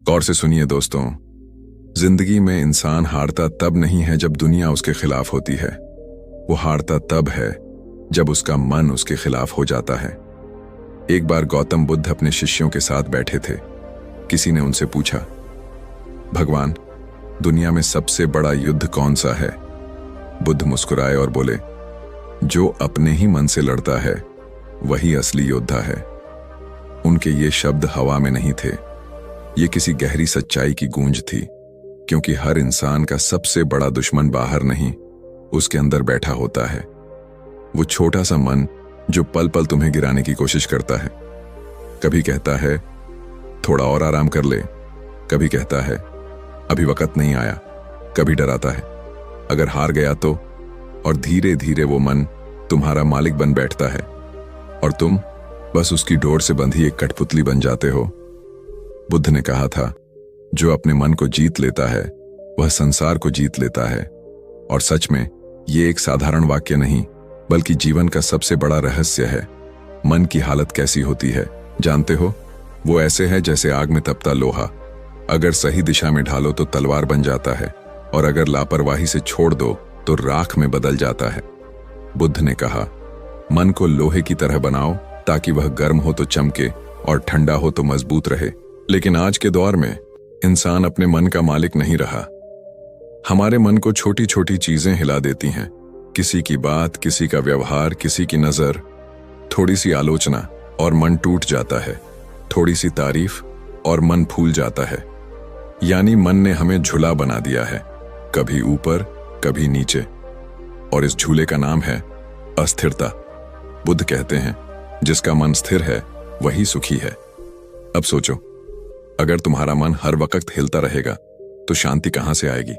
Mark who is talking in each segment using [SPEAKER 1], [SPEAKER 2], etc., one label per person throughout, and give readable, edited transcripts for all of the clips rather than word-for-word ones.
[SPEAKER 1] गौर से सुनिए दोस्तों, जिंदगी में इंसान हारता तब नहीं है जब दुनिया उसके खिलाफ होती है। वो हारता तब है जब उसका मन उसके खिलाफ हो जाता है। एक बार गौतम बुद्ध अपने शिष्यों के साथ बैठे थे। किसी ने उनसे पूछा, भगवान, दुनिया में सबसे बड़ा युद्ध कौन सा है? बुद्ध मुस्कुराए और बोले, जो अपने ही मन से लड़ता है वही असली योद्धा है। उनके ये शब्द हवा में नहीं थे, ये किसी गहरी सच्चाई की गूंज थी, क्योंकि हर इंसान का सबसे बड़ा दुश्मन बाहर नहीं, उसके अंदर बैठा होता है। वो छोटा सा मन जो पल पल तुम्हें गिराने की कोशिश करता है। कभी कहता है थोड़ा और आराम कर ले, कभी कहता है अभी वक्त नहीं आया, कभी डराता है अगर हार गया तो, और धीरे धीरे वो मन तुम्हारा मालिक बन बैठता है और तुम बस उसकी डोर से बंधी एक कठपुतली बन जाते हो। बुद्ध ने कहा था, जो अपने मन को जीत लेता है वह संसार को जीत लेता है। और सच में ये एक साधारण वाक्य नहीं, बल्कि जीवन का सबसे बड़ा रहस्य है। मन की हालत कैसी होती है जानते हो? वो ऐसे है जैसे आग में तपता लोहा। अगर सही दिशा में ढालो तो तलवार बन जाता है, और अगर लापरवाही से छोड़ दो तो राख में बदल जाता है। बुद्ध ने कहा, मन को लोहे की तरह बनाओ ताकि वह गर्म हो तो चमके और ठंडा हो तो मजबूत रहे। लेकिन आज के दौर में इंसान अपने मन का मालिक नहीं रहा। हमारे मन को छोटी छोटी चीजें हिला देती हैं। किसी की बात, किसी का व्यवहार, किसी की नजर, थोड़ी सी आलोचना और मन टूट जाता है। थोड़ी सी तारीफ और मन फूल जाता है। यानी मन ने हमें झूला बना दिया है, कभी ऊपर कभी नीचे, और इस झूले का नाम है अस्थिरता। बुद्ध कहते हैं, जिसका मन स्थिर है वही सुखी है। अब सोचो, अगर तुम्हारा मन हर वक्त हिलता रहेगा तो शांति कहां से आएगी?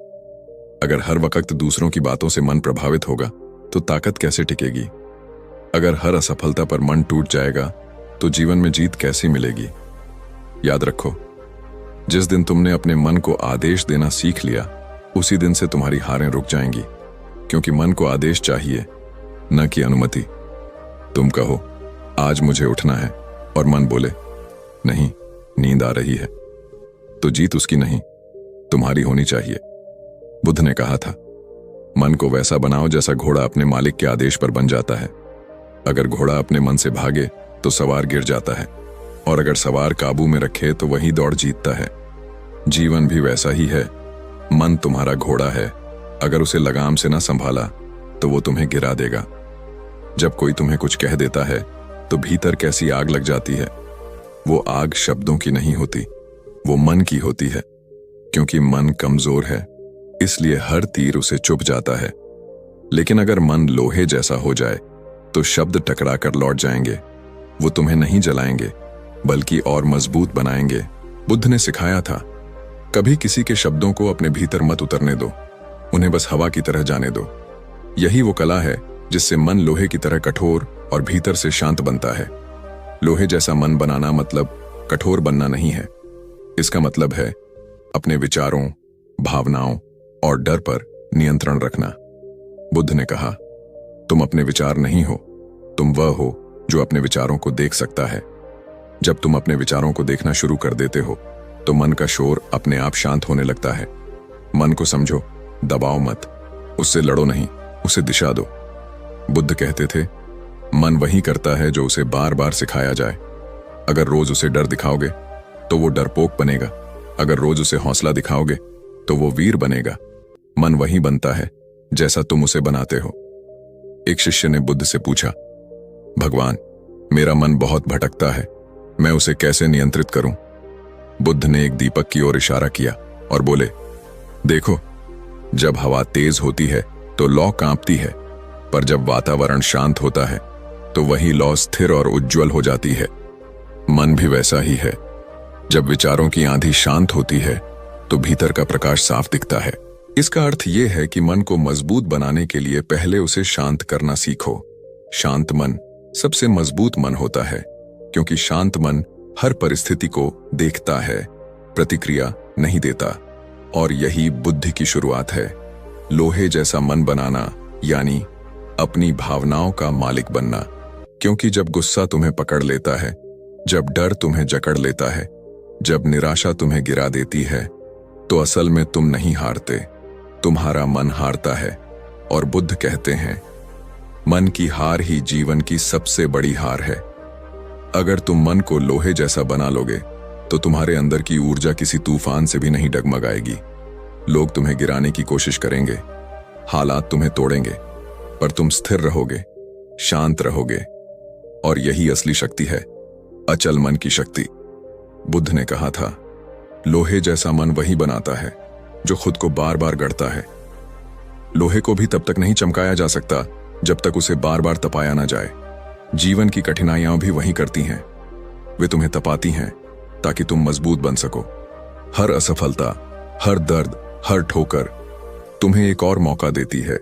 [SPEAKER 1] अगर हर वक्त दूसरों की बातों से मन प्रभावित होगा तो ताकत कैसे टिकेगी? अगर हर असफलता पर मन टूट जाएगा तो जीवन में जीत कैसी मिलेगी? याद रखो, जिस दिन तुमने अपने मन को आदेश देना सीख लिया, उसी दिन से तुम्हारी हारें रुक जाएंगी। क्योंकि मन को आदेश चाहिए, न कि अनुमति। तुम कहो आज मुझे उठना है और मन बोले नहीं, नींद आ रही है, तो जीत उसकी नहीं, तुम्हारी होनी चाहिए। बुद्ध ने कहा था, मन को वैसा बनाओ जैसा घोड़ा अपने मालिक के आदेश पर बन जाता है। अगर घोड़ा अपने मन से भागे तो सवार गिर जाता है, और अगर सवार काबू में रखे तो वही दौड़ जीतता है। जीवन भी वैसा ही है। मन तुम्हारा घोड़ा है, अगर उसे लगाम से ना संभाला तो वो तुम्हें गिरा देगा। जब कोई तुम्हें कुछ कह देता है तो भीतर कैसी आग लग जाती है। वो आग शब्दों की नहीं होती, वो मन की होती है। क्योंकि मन कमजोर है, इसलिए हर तीर उसे चुभ जाता है। लेकिन अगर मन लोहे जैसा हो जाए तो शब्द टकरा कर लौट जाएंगे। वो तुम्हें नहीं जलाएंगे, बल्कि और मजबूत बनाएंगे। बुद्ध ने सिखाया था, कभी किसी के शब्दों को अपने भीतर मत उतरने दो, उन्हें बस हवा की तरह जाने दो। यही वो कला है जिससे मन लोहे की तरह कठोर और भीतर से शांत बनता है। लोहे जैसा मन बनाना मतलब कठोर बनना नहीं है। इसका मतलब है अपने विचारों, भावनाओं और डर पर नियंत्रण रखना। बुद्ध ने कहा, तुम अपने विचार नहीं हो, तुम वह हो जो अपने विचारों को देख सकता है। जब तुम अपने विचारों को देखना शुरू कर देते हो तो मन का शोर अपने आप शांत होने लगता है। मन को समझो, दबाओ मत, उससे लड़ो नहीं, उसे दिशा दो। बुद्ध कहते थे, मन वही करता है जो उसे बार बार सिखाया जाए। अगर रोज उसे डर दिखाओगे तो वो डरपोक बनेगा, अगर रोज उसे हौसला दिखाओगे तो वो वीर बनेगा। मन वही बनता है जैसा तुम उसे बनाते हो। एक शिष्य ने बुद्ध से पूछा, भगवान, मेरा मन बहुत भटकता है, मैं उसे कैसे नियंत्रित करूं? बुद्ध ने एक दीपक की ओर इशारा किया और बोले, देखो, जब हवा तेज होती है तो लौ कांपती है, पर जब वातावरण शांत होता है तो वही लौ स्थिर और उज्जवल हो जाती है। मन भी वैसा ही है। जब विचारों की आंधी शांत होती है तो भीतर का प्रकाश साफ दिखता है। इसका अर्थ यह है कि मन को मजबूत बनाने के लिए पहले उसे शांत करना सीखो। शांत मन सबसे मजबूत मन होता है, क्योंकि शांत मन हर परिस्थिति को देखता है, प्रतिक्रिया नहीं देता। और यही बुद्धि की शुरुआत है। लोहे जैसा मन बनाना यानी अपनी भावनाओं का मालिक बनना। क्योंकि जब गुस्सा तुम्हें पकड़ लेता है, जब डर तुम्हें जकड़ लेता है, जब निराशा तुम्हें गिरा देती है तो असल में तुम नहीं हारते, तुम्हारा मन हारता है। और बुद्ध कहते हैं, मन की हार ही जीवन की सबसे बड़ी हार है। अगर तुम मन को लोहे जैसा बना लोगे तो तुम्हारे अंदर की ऊर्जा किसी तूफान से भी नहीं डगमगाएगी। लोग तुम्हें गिराने की कोशिश करेंगे, हालात तुम्हें तोड़ेंगे, पर तुम स्थिर रहोगे, शांत रहोगे। और यही असली शक्ति है, अचल मन की शक्ति। बुद्ध ने कहा था, लोहे जैसा मन वही बनाता है जो खुद को बार बार गढ़ता है। लोहे को भी तब तक नहीं चमकाया जा सकता जब तक उसे बार बार तपाया ना जाए। जीवन की कठिनाइयां भी वही करती हैं, वे तुम्हें तपाती हैं ताकि तुम मजबूत बन सको। हर असफलता, हर दर्द, हर ठोकर तुम्हें एक और मौका देती है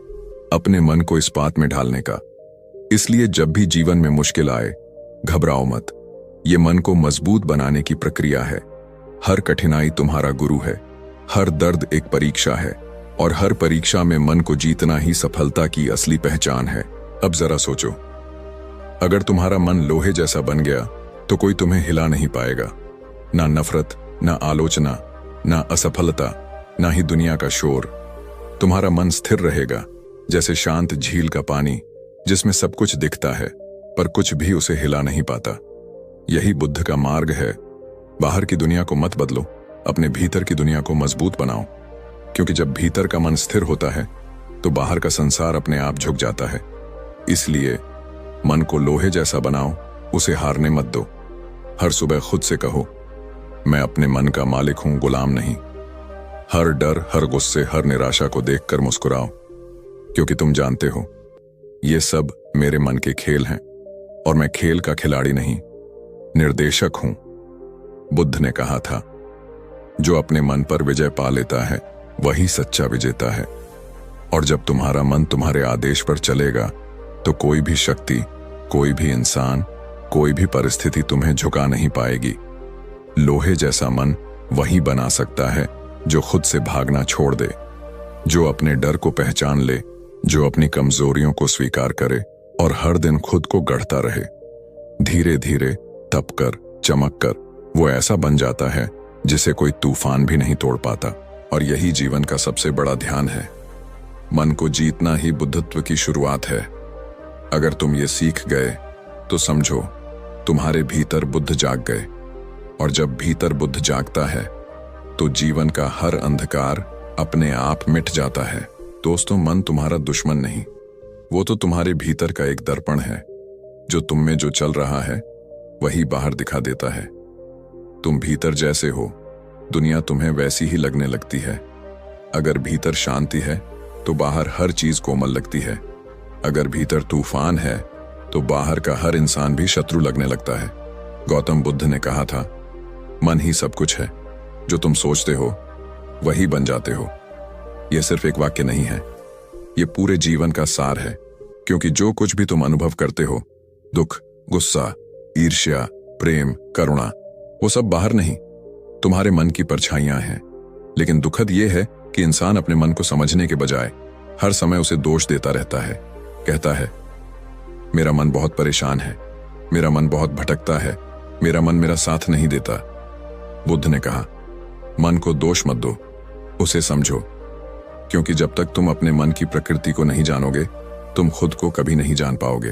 [SPEAKER 1] अपने मन को इस बात में ढालने का। इसलिए जब भी जीवन में मुश्किल आए, घबराओ मत। ये मन को मजबूत बनाने की प्रक्रिया है। हर कठिनाई तुम्हारा गुरु है, हर दर्द एक परीक्षा है, और हर परीक्षा में मन को जीतना ही सफलता की असली पहचान है। अब जरा सोचो, अगर तुम्हारा मन लोहे जैसा बन गया तो कोई तुम्हें हिला नहीं पाएगा। ना नफरत, ना आलोचना, ना असफलता, ना ही दुनिया का शोर। तुम्हारा मन स्थिर रहेगा जैसे शांत झील का पानी, जिसमें सब कुछ दिखता है पर कुछ भी उसे हिला नहीं पाता। यही बुद्ध का मार्ग है। बाहर की दुनिया को मत बदलो, अपने भीतर की दुनिया को मजबूत बनाओ। क्योंकि जब भीतर का मन स्थिर होता है तो बाहर का संसार अपने आप झुक जाता है। इसलिए मन को लोहे जैसा बनाओ, उसे हारने मत दो। हर सुबह खुद से कहो, मैं अपने मन का मालिक हूं, गुलाम नहीं। हर डर, हर गुस्से, हर निराशा को देखकर मुस्कुराओ, क्योंकि तुम जानते हो ये सब मेरे मन के खेल हैं और मैं खेल का खिलाड़ी नहीं, निर्देशक हूं। बुद्ध ने कहा था, जो अपने मन पर विजय पा लेता है वही सच्चा विजेता है। और जब तुम्हारा मन तुम्हारे आदेश पर चलेगा तो कोई भी शक्ति, कोई भी इंसान, कोई भी परिस्थिति तुम्हें झुका नहीं पाएगी। लोहे जैसा मन वही बना सकता है जो खुद से भागना छोड़ दे, जो अपने डर को पहचान ले, जो अपनी कमजोरियों को स्वीकार करे और हर दिन खुद को गढ़ता रहे। धीरे धीरे, तप कर, चमक कर वो ऐसा बन जाता है जिसे कोई तूफान भी नहीं तोड़ पाता। और यही जीवन का सबसे बड़ा ध्यान है। मन को जीतना ही बुद्धत्व की शुरुआत है। अगर तुम ये सीख गए तो समझो तुम्हारे भीतर बुद्ध जाग गए। और जब भीतर बुद्ध जागता है तो जीवन का हर अंधकार अपने आप मिट जाता है। दोस्तों, मन तुम्हारा दुश्मन नहीं, वो तो तुम्हारे भीतर का एक दर्पण है। जो तुम में जो चल रहा है वही बाहर दिखा देता है। तुम भीतर जैसे हो, दुनिया तुम्हें वैसी ही लगने लगती है। अगर भीतर शांति है तो बाहर हर चीज कोमल लगती है। अगर भीतर तूफान है तो बाहर का हर इंसान भी शत्रु लगने लगता है। गौतम बुद्ध ने कहा था, मन ही सब कुछ है, जो तुम सोचते हो वही बन जाते हो। यह सिर्फ एक वाक्य नहीं है, यह पूरे जीवन का सार है। क्योंकि जो कुछ भी तुम अनुभव करते हो, दुख, गुस्सा, ईर्ष्या, प्रेम, करुणा, वो सब बाहर नहीं, तुम्हारे मन की परछाइयां हैं। लेकिन दुखद यह है कि इंसान अपने मन को समझने के बजाय हर समय उसे दोष देता रहता है। कहता है, मेरा मन बहुत परेशान है, मेरा मन बहुत भटकता है, मेरा मन मेरा साथ नहीं देता। बुद्ध ने कहा, मन को दोष मत दो, उसे समझो। क्योंकि जब तक तुम अपने मन की प्रकृति को नहीं जानोगे, तुम खुद को कभी नहीं जान पाओगे।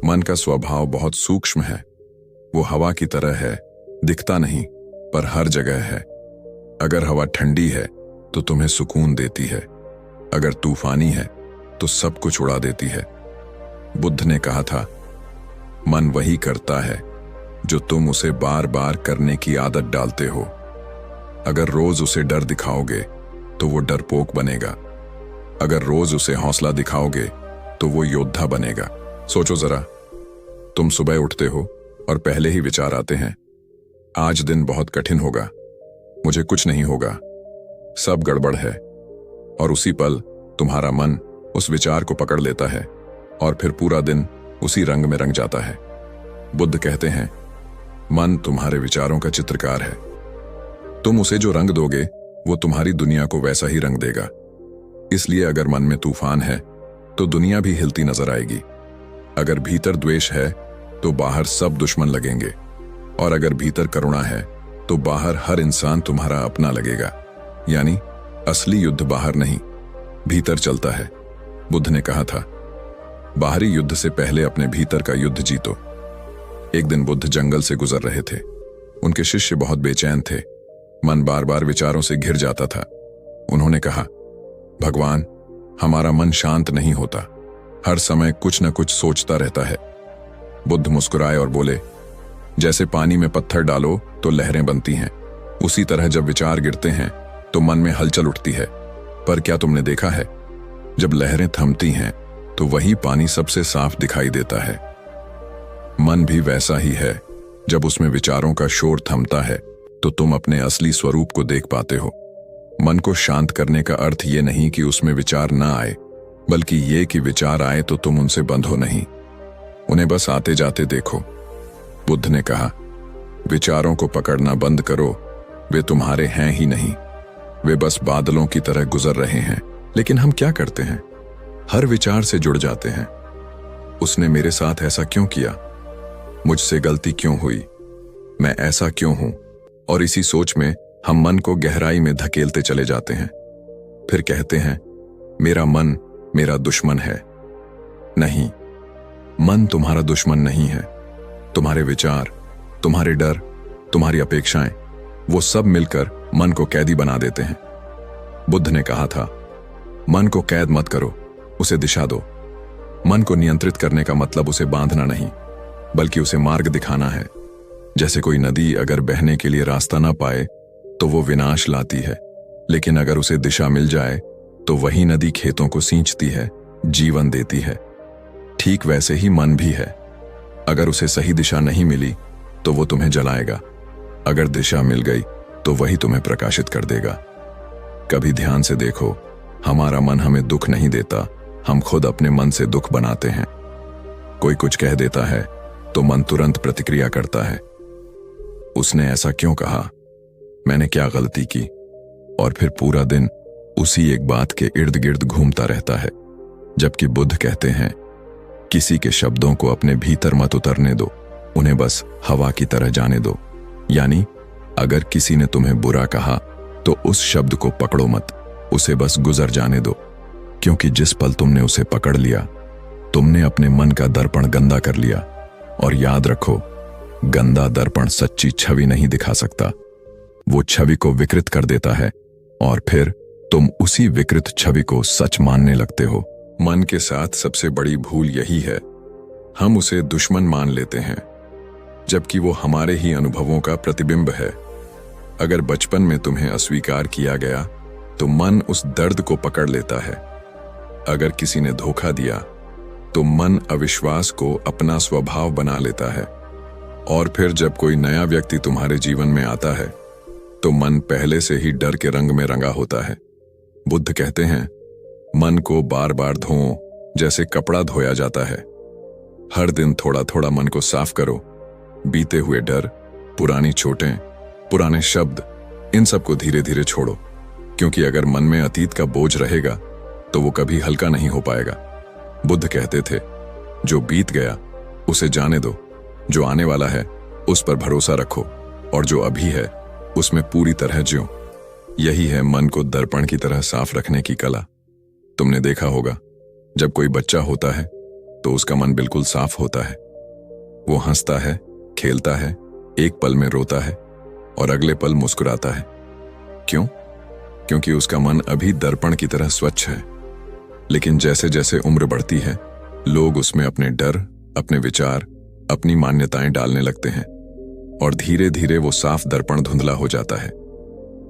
[SPEAKER 1] मन का स्वभाव बहुत सूक्ष्म है। वो हवा की तरह है, दिखता नहीं पर हर जगह है। अगर हवा ठंडी है तो तुम्हें सुकून देती है, अगर तूफानी है तो सब कुछ उड़ा देती है। बुद्ध ने कहा था, मन वही करता है जो तुम उसे बार बार करने की आदत डालते हो। अगर रोज उसे डर दिखाओगे तो वो डरपोक बनेगा। अगर रोज उसे हौसला दिखाओगे तो वो योद्धा बनेगा। सोचो जरा, तुम सुबह उठते हो और पहले ही विचार आते हैं, आज दिन बहुत कठिन होगा, मुझे कुछ नहीं होगा, सब गड़बड़ है। और उसी पल तुम्हारा मन उस विचार को पकड़ लेता है और फिर पूरा दिन उसी रंग में रंग जाता है। बुद्ध कहते हैं, मन तुम्हारे विचारों का चित्रकार है। तुम उसे जो रंग दोगे वो तुम्हारी दुनिया को वैसा ही रंग देगा। इसलिए अगर मन में तूफान है तो दुनिया भी हिलती नजर आएगी। अगर भीतर द्वेष है तो बाहर सब दुश्मन लगेंगे। और अगर भीतर करुणा है तो बाहर हर इंसान तुम्हारा अपना लगेगा। यानी असली युद्ध बाहर नहीं, भीतर चलता है। बुद्ध ने कहा था, बाहरी युद्ध से पहले अपने भीतर का युद्ध जीतो। एक दिन बुद्ध जंगल से गुजर रहे थे। उनके शिष्य बहुत बेचैन थे, मन बार बार विचारों से घिर जाता था। उन्होंने कहा, भगवान, हमारा मन शांत नहीं होता, हर समय कुछ न कुछ सोचता रहता है। बुद्ध मुस्कुराए और बोले, जैसे पानी में पत्थर डालो तो लहरें बनती हैं, उसी तरह जब विचार गिरते हैं तो मन में हलचल उठती है। पर क्या तुमने देखा है, जब लहरें थमती हैं तो वही पानी सबसे साफ दिखाई देता है। मन भी वैसा ही है, जब उसमें विचारों का शोर थमता है तो तुम अपने असली स्वरूप को देख पाते हो। मन को शांत करने का अर्थ ये नहीं कि उसमें विचार ना आए, बल्कि ये कि विचार आए तो तुम उनसे बंधो नहीं, उन्हें बस आते जाते देखो। बुद्ध ने कहा, विचारों को पकड़ना बंद करो, वे तुम्हारे हैं ही नहीं, वे बस बादलों की तरह गुजर रहे हैं। लेकिन हम क्या करते हैं, हर विचार से जुड़ जाते हैं। उसने मेरे साथ ऐसा क्यों किया, मुझसे गलती क्यों हुई, मैं ऐसा क्यों हूं, और इसी सोच में हम मन को गहराई में धकेलते चले जाते हैं। फिर कहते हैं, मेरा मन मेरा दुश्मन है। नहीं, मन तुम्हारा दुश्मन नहीं है। तुम्हारे विचार, तुम्हारे डर, तुम्हारी अपेक्षाएं, वो सब मिलकर मन को कैदी बना देते हैं। बुद्ध ने कहा था, मन को कैद मत करो, उसे दिशा दो। मन को नियंत्रित करने का मतलब उसे बांधना नहीं, बल्कि उसे मार्ग दिखाना है। जैसे कोई नदी अगर बहने के लिए रास्ता ना पाए तो वो विनाश लाती है, लेकिन अगर उसे दिशा मिल जाए तो वही नदी खेतों को सींचती है, जीवन देती है। ठीक वैसे ही मन भी है। अगर उसे सही दिशा नहीं मिली तो वो तुम्हें जलाएगा, अगर दिशा मिल गई तो वही तुम्हें प्रकाशित कर देगा। कभी ध्यान से देखो, हमारा मन हमें दुख नहीं देता, हम खुद अपने मन से दुख बनाते हैं। कोई कुछ कह देता है तो मन तुरंत प्रतिक्रिया करता है, उसने ऐसा क्यों कहा, मैंने क्या गलती की, और फिर पूरा दिन उसी एक बात के इर्द गिर्द घूमता रहता है। जबकि बुद्ध कहते हैं, किसी के शब्दों को अपने भीतर मत उतरने दो, उन्हें बस हवा की तरह जाने दो। यानी अगर किसी ने तुम्हें बुरा कहा तो उस शब्द को पकड़ो मत, उसे बस गुजर जाने दो, क्योंकि जिस पल तुमने उसे पकड़ लिया, तुमने अपने मन का दर्पण गंदा कर लिया। और याद रखो, गंदा दर्पण सच्ची छवि नहीं दिखा सकता, वो छवि को विकृत कर देता है, और फिर तुम उसी विकृत छवि को सच मानने लगते हो। मन के साथ सबसे बड़ी भूल यही है, हम उसे दुश्मन मान लेते हैं, जबकि वो हमारे ही अनुभवों का प्रतिबिंब है। अगर बचपन में तुम्हें अस्वीकार किया गया तो मन उस दर्द को पकड़ लेता है। अगर किसी ने धोखा दिया तो मन अविश्वास को अपना स्वभाव बना लेता है। और फिर जब कोई नया व्यक्ति तुम्हारे जीवन में आता है तो मन पहले से ही डर के रंग में रंगा होता है। बुद्ध कहते हैं, मन को बार बार धोओ जैसे कपड़ा धोया जाता है। हर दिन थोड़ा थोड़ा मन को साफ करो। बीते हुए डर, पुरानी चोटें, पुराने शब्द, इन सब को धीरे धीरे छोड़ो, क्योंकि अगर मन में अतीत का बोझ रहेगा तो वो कभी हल्का नहीं हो पाएगा। बुद्ध कहते थे, जो बीत गया उसे जाने दो, जो आने वाला है उस पर भरोसा रखो, और जो अभी है उसमें पूरी तरह जियो। यही है मन को दर्पण की तरह साफ रखने की कला। तुमने देखा होगा, जब कोई बच्चा होता है तो उसका मन बिल्कुल साफ होता है। वो हंसता है, खेलता है, एक पल में रोता है और अगले पल मुस्कुराता है। क्यों? क्योंकि उसका मन अभी दर्पण की तरह स्वच्छ है। लेकिन जैसे जैसे उम्र बढ़ती है, लोग उसमें अपने डर, अपने विचार, अपनी मान्यताएं डालने लगते हैं, और धीरे धीरे वो साफ दर्पण धुंधला हो जाता है।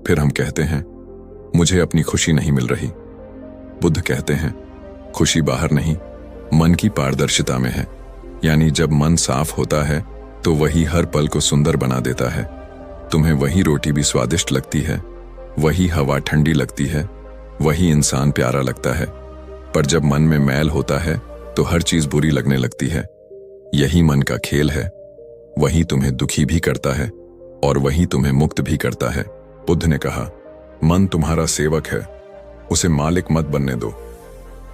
[SPEAKER 1] फिर हम कहते हैं, मुझे अपनी खुशी नहीं मिल रही। बुद्ध कहते हैं, खुशी बाहर नहीं, मन की पारदर्शिता में है। यानी जब मन साफ होता है तो वही हर पल को सुंदर बना देता है। तुम्हें वही रोटी भी स्वादिष्ट लगती है, वही हवा ठंडी लगती है, वही इंसान प्यारा लगता है। पर जब मन में मैल होता है तो हर चीज बुरी लगने लगती है। यही मन का खेल है, वही तुम्हें दुखी भी करता है और वही तुम्हें मुक्त भी करता है। बुद्ध ने कहा, मन तुम्हारा सेवक है, उसे मालिक मत बनने दो।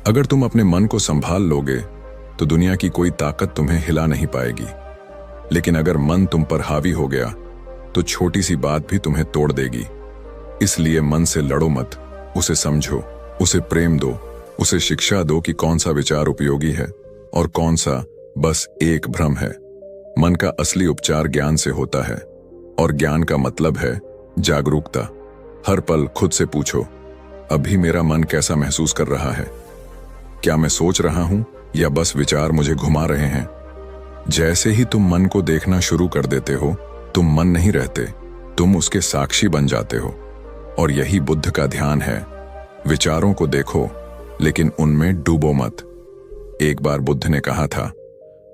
[SPEAKER 1] अगर तुम अपने मन को संभाल लोगे तो दुनिया की कोई ताकत तुम्हें हिला नहीं पाएगी। लेकिन अगर मन तुम पर हावी हो गया तो छोटी सी बात भी तुम्हें तोड़ देगी। इसलिए मन से लड़ो मत, उसे समझो, उसे प्रेम दो, उसे शिक्षा दो कि कौन सा विचार उपयोगी है और कौन सा बस एक भ्रम है। मन का असली उपचार ज्ञान से होता है, और ज्ञान का मतलब है जागरूकता। हर पल खुद से पूछो, अभी मेरा मन कैसा महसूस कर रहा है? क्या मैं सोच रहा हूं या बस विचार मुझे घुमा रहे हैं? जैसे ही तुम मन को देखना शुरू कर देते हो, तुम मन नहीं रहते, तुम उसके साक्षी बन जाते हो। और यही बुद्ध का ध्यान है। विचारों को देखो, लेकिन उनमें डूबो मत। एक बार बुद्ध ने कहा था,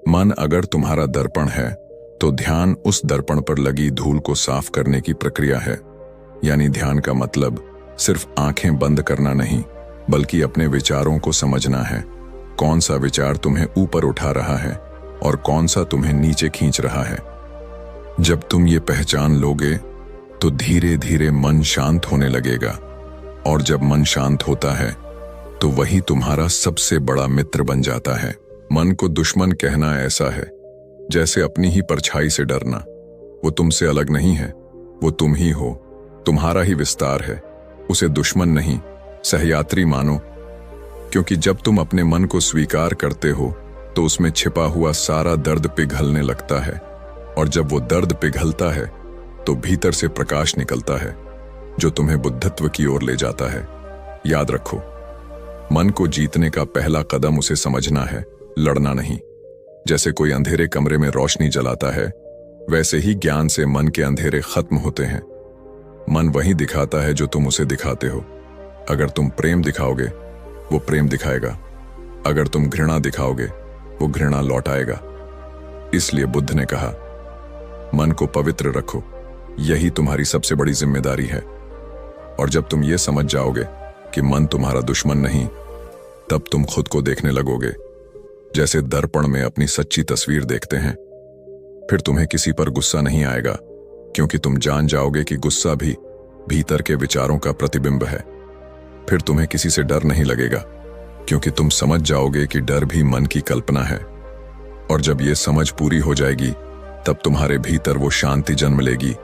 [SPEAKER 1] मन अगर तुम्हारा दर्पण है तो ध्यान उस दर्पण पर लगी धूल को साफ करने की प्रक्रिया है। यानी ध्यान का मतलब सिर्फ आंखें बंद करना नहीं, बल्कि अपने विचारों को समझना है। कौन सा विचार तुम्हें ऊपर उठा रहा है और कौन सा तुम्हें नीचे खींच रहा है। जब तुम ये पहचान लोगे तो धीरे धीरे मन शांत होने लगेगा, और जब मन शांत होता है तो वही तुम्हारा सबसे बड़ा मित्र बन जाता है। मन को दुश्मन कहना ऐसा है जैसे अपनी ही परछाई से डरना। वो तुमसे अलग नहीं है, वो तुम ही हो, तुम्हारा ही विस्तार है। उसे दुश्मन नहीं, सहयात्री मानो, क्योंकि जब तुम अपने मन को स्वीकार करते हो तो उसमें छिपा हुआ सारा दर्द पिघलने लगता है, और जब वो दर्द पिघलता है तो भीतर से प्रकाश निकलता है जो तुम्हें बुद्धत्व की ओर ले जाता है। याद रखो, मन को जीतने का पहला कदम उसे समझना है, लड़ना नहीं। जैसे कोई अंधेरे कमरे में रोशनी जलाता है, वैसे ही ज्ञान से मन के अंधेरे खत्म होते हैं। मन वही दिखाता है जो तुम उसे दिखाते हो। अगर तुम प्रेम दिखाओगे, वो प्रेम दिखाएगा। अगर तुम घृणा दिखाओगे, वो घृणा लौटाएगा। इसलिए बुद्ध ने कहा, मन को पवित्र रखो, यही तुम्हारी सबसे बड़ी जिम्मेदारी है। और जब तुम ये समझ जाओगे कि मन तुम्हारा दुश्मन नहीं, तब तुम खुद को देखने लगोगे जैसे दर्पण में अपनी सच्ची तस्वीर देखते हैं। फिर तुम्हें किसी पर गुस्सा नहीं आएगा, क्योंकि तुम जान जाओगे कि गुस्सा भी भीतर के विचारों का प्रतिबिंब है। फिर तुम्हें किसी से डर नहीं लगेगा, क्योंकि तुम समझ जाओगे कि डर भी मन की कल्पना है। और जब ये समझ पूरी हो जाएगी, तब तुम्हारे भीतर वो शांति जन्म लेगी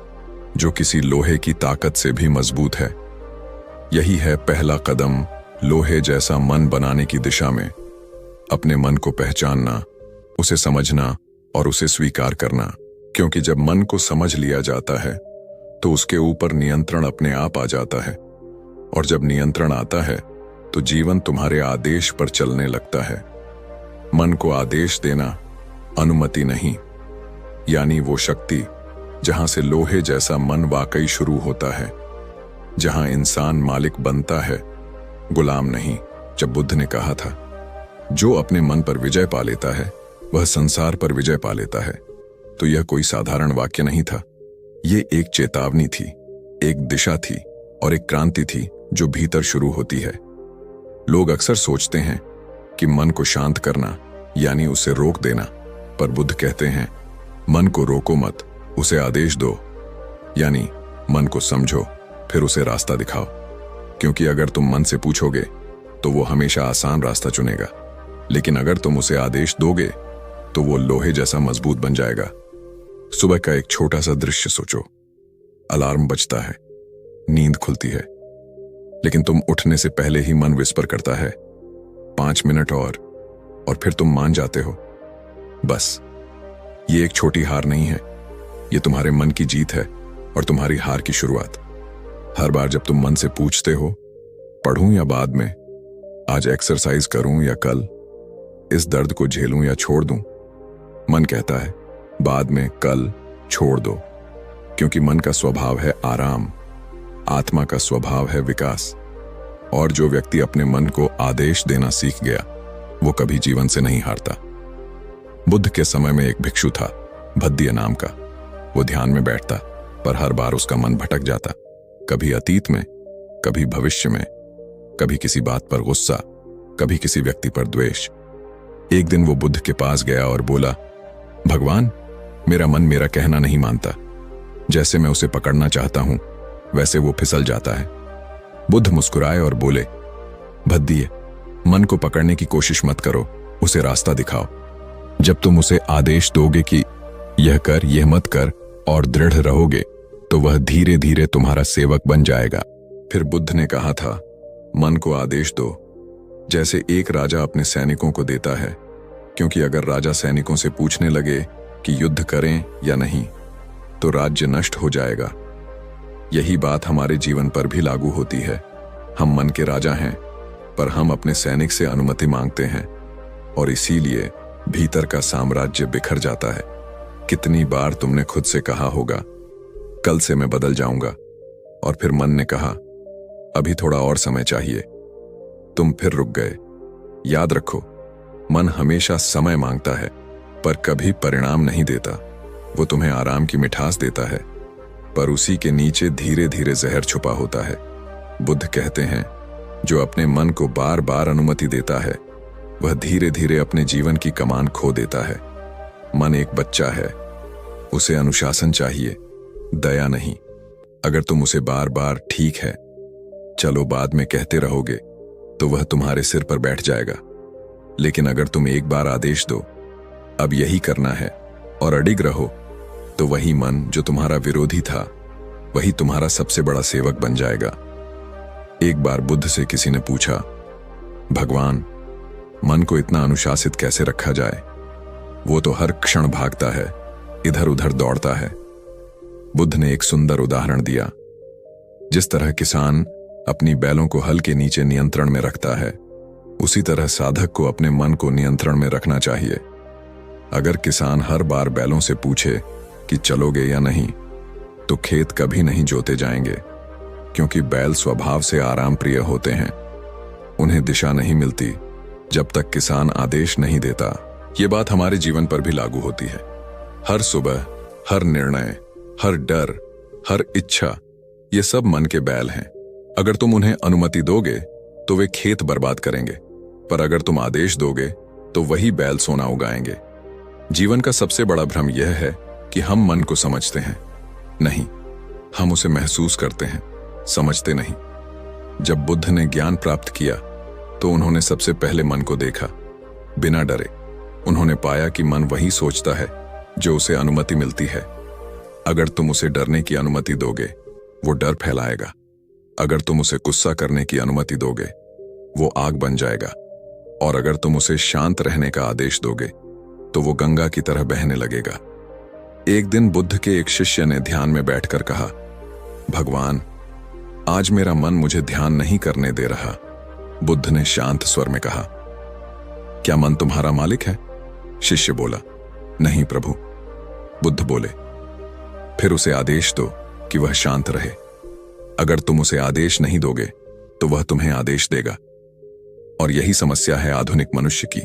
[SPEAKER 1] जो किसी लोहे की ताकत से भी मजबूत है। यही है पहला कदम लोहे जैसा मन बनाने की दिशा में। अपने मन को पहचानना, उसे समझना और उसे स्वीकार करना। क्योंकि जब मन को समझ लिया जाता है तो उसके ऊपर नियंत्रण अपने आप आ जाता है, और जब नियंत्रण आता है तो जीवन तुम्हारे आदेश पर चलने लगता है। मन को आदेश देना, अनुमति नहीं। यानी वो शक्ति जहां से लोहे जैसा मन वाकई शुरू होता है, जहां इंसान मालिक बनता है, गुलाम नहीं। जब बुद्ध ने कहा था, जो अपने मन पर विजय पा लेता है वह संसार पर विजय पा लेता है, तो यह कोई साधारण वाक्य नहीं था। ये एक चेतावनी थी, एक दिशा थी और एक क्रांति थी जो भीतर शुरू होती है। लोग अक्सर सोचते हैं कि मन को शांत करना यानी उसे रोक देना, पर बुद्ध कहते हैं, मन को रोको मत, उसे आदेश दो। यानी मन को समझो, फिर उसे रास्ता दिखाओ। क्योंकि अगर तुम मन से पूछोगे तो वो हमेशा आसान रास्ता चुनेगा, लेकिन अगर तुम उसे आदेश दोगे तो वो लोहे जैसा मजबूत बन जाएगा। सुबह का एक छोटा सा दृश्य सोचो। अलार्म बजता है, नींद खुलती है, लेकिन तुम उठने से पहले ही मन विस्पर करता है, 5 मिनट और फिर तुम मान जाते हो। बस ये एक छोटी हार नहीं है, ये तुम्हारे मन की जीत है और तुम्हारी हार की शुरुआत। हर बार जब तुम मन से पूछते हो, पढ़ूं या बाद में, आज एक्सरसाइज करूं या कल, इस दर्द को झेलूं या छोड़ दूं, मन कहता है बाद में, कल, छोड़ दो। क्योंकि मन का स्वभाव है आराम, आत्मा का स्वभाव है विकास। और जो व्यक्ति अपने मन को आदेश देना सीख गया, वो कभी जीवन से नहीं हारता। बुद्ध के समय में एक भिक्षु था, भद्दिय नाम का। वो ध्यान में बैठता, पर हर बार उसका मन भटक जाता, कभी अतीत में, कभी भविष्य में, कभी किसी बात पर गुस्सा, कभी किसी व्यक्ति पर द्वेष। एक दिन वो बुद्ध के पास गया और बोला, भगवान, मेरा मन मेरा कहना नहीं मानता। जैसे मैं उसे पकड़ना चाहता हूं, वैसे वो फिसल जाता है। बुद्ध मुस्कुराए और बोले, भद्दिय, मन को पकड़ने की कोशिश मत करो, उसे रास्ता दिखाओ। जब तुम उसे आदेश दोगे कि यह कर, यह मत कर, और दृढ़ रहोगे, तो वह धीरे धीरे तुम्हारा सेवक बन जाएगा। फिर बुद्ध ने कहा था, मन को आदेश दो, जैसे एक राजा अपने सैनिकों को देता है, क्योंकि अगर राजा सैनिकों से पूछने लगे कि युद्ध करें या नहीं तो राज्य नष्ट हो जाएगा। यही बात हमारे जीवन पर भी लागू होती है। हम मन के राजा हैं, पर हम अपने सैनिक से अनुमति मांगते हैं और इसीलिए भीतर का साम्राज्य बिखर जाता है। कितनी बार तुमने खुद से कहा होगा, कल से मैं बदल जाऊंगा, और फिर मन ने कहा, अभी थोड़ा और समय चाहिए। तुम फिर रुक गए। याद रखो, मन हमेशा समय मांगता है पर कभी परिणाम नहीं देता। वो तुम्हें आराम की मिठास देता है, पर उसी के नीचे धीरे धीरे जहर छुपा होता है। बुद्ध कहते हैं, जो अपने मन को बार बार अनुमति देता है वह धीरे धीरे अपने जीवन की कमान खो देता है। मन एक बच्चा है, उसे अनुशासन चाहिए, दया नहीं। अगर तुम उसे बार बार ठीक है, चलो बाद में कहते रहोगे तो वह तुम्हारे सिर पर बैठ जाएगा। लेकिन अगर तुम एक बार आदेश दो, अब यही करना है, और अडिग रहो, तो वही मन जो तुम्हारा विरोधी था वही तुम्हारा सबसे बड़ा सेवक बन जाएगा। एक बार बुद्ध से किसी ने पूछा, भगवान, मन को इतना अनुशासित कैसे रखा जाए? वो तो हर क्षण भागता है, इधर उधर दौड़ता है। बुद्ध ने एक सुंदर उदाहरण दिया। जिस तरह किसान अपनी बैलों को हल के नीचे नियंत्रण में रखता है, उसी तरह साधक को अपने मन को नियंत्रण में रखना चाहिए। अगर किसान हर बार बैलों से पूछे कि चलोगे या नहीं, तो खेत कभी नहीं जोते जाएंगे, क्योंकि बैल स्वभाव से आराम प्रिय होते हैं। उन्हें दिशा नहीं मिलती जब तक किसान आदेश नहीं देता। ये बात हमारे जीवन पर भी लागू होती है। हर सुबह, हर निर्णय, हर डर, हर इच्छा, ये सब मन के बैल हैं। अगर तुम उन्हें अनुमति दोगे तो वे खेत बर्बाद करेंगे, पर अगर तुम आदेश दोगे तो वही बैल सोना उगाएंगे। जीवन का सबसे बड़ा भ्रम यह है कि हम मन को समझते हैं। नहीं, हम उसे महसूस करते हैं, समझते नहीं। जब बुद्ध ने ज्ञान प्राप्त किया तो उन्होंने सबसे पहले मन को देखा, बिना डरे। उन्होंने पाया कि मन वही सोचता है जो उसे अनुमति मिलती है। अगर तुम उसे डरने की अनुमति दोगे, वो डर फैलाएगा। अगर तुम उसे गुस्सा करने की अनुमति दोगे, वो आग बन जाएगा। और अगर तुम उसे शांत रहने का आदेश दोगे, तो वो गंगा की तरह बहने लगेगा। एक दिन बुद्ध के एक शिष्य ने ध्यान में बैठकर कहा, भगवान, आज मेरा मन मुझे ध्यान नहीं करने दे रहा। बुद्ध ने शांत स्वर में कहा, क्या मन तुम्हारा मालिक है? शिष्य बोला, नहीं प्रभु। बुद्ध बोले, फिर उसे आदेश दो कि वह शांत रहे। अगर तुम उसे आदेश नहीं दोगे तो वह तुम्हें आदेश देगा। और यही समस्या है आधुनिक मनुष्य की।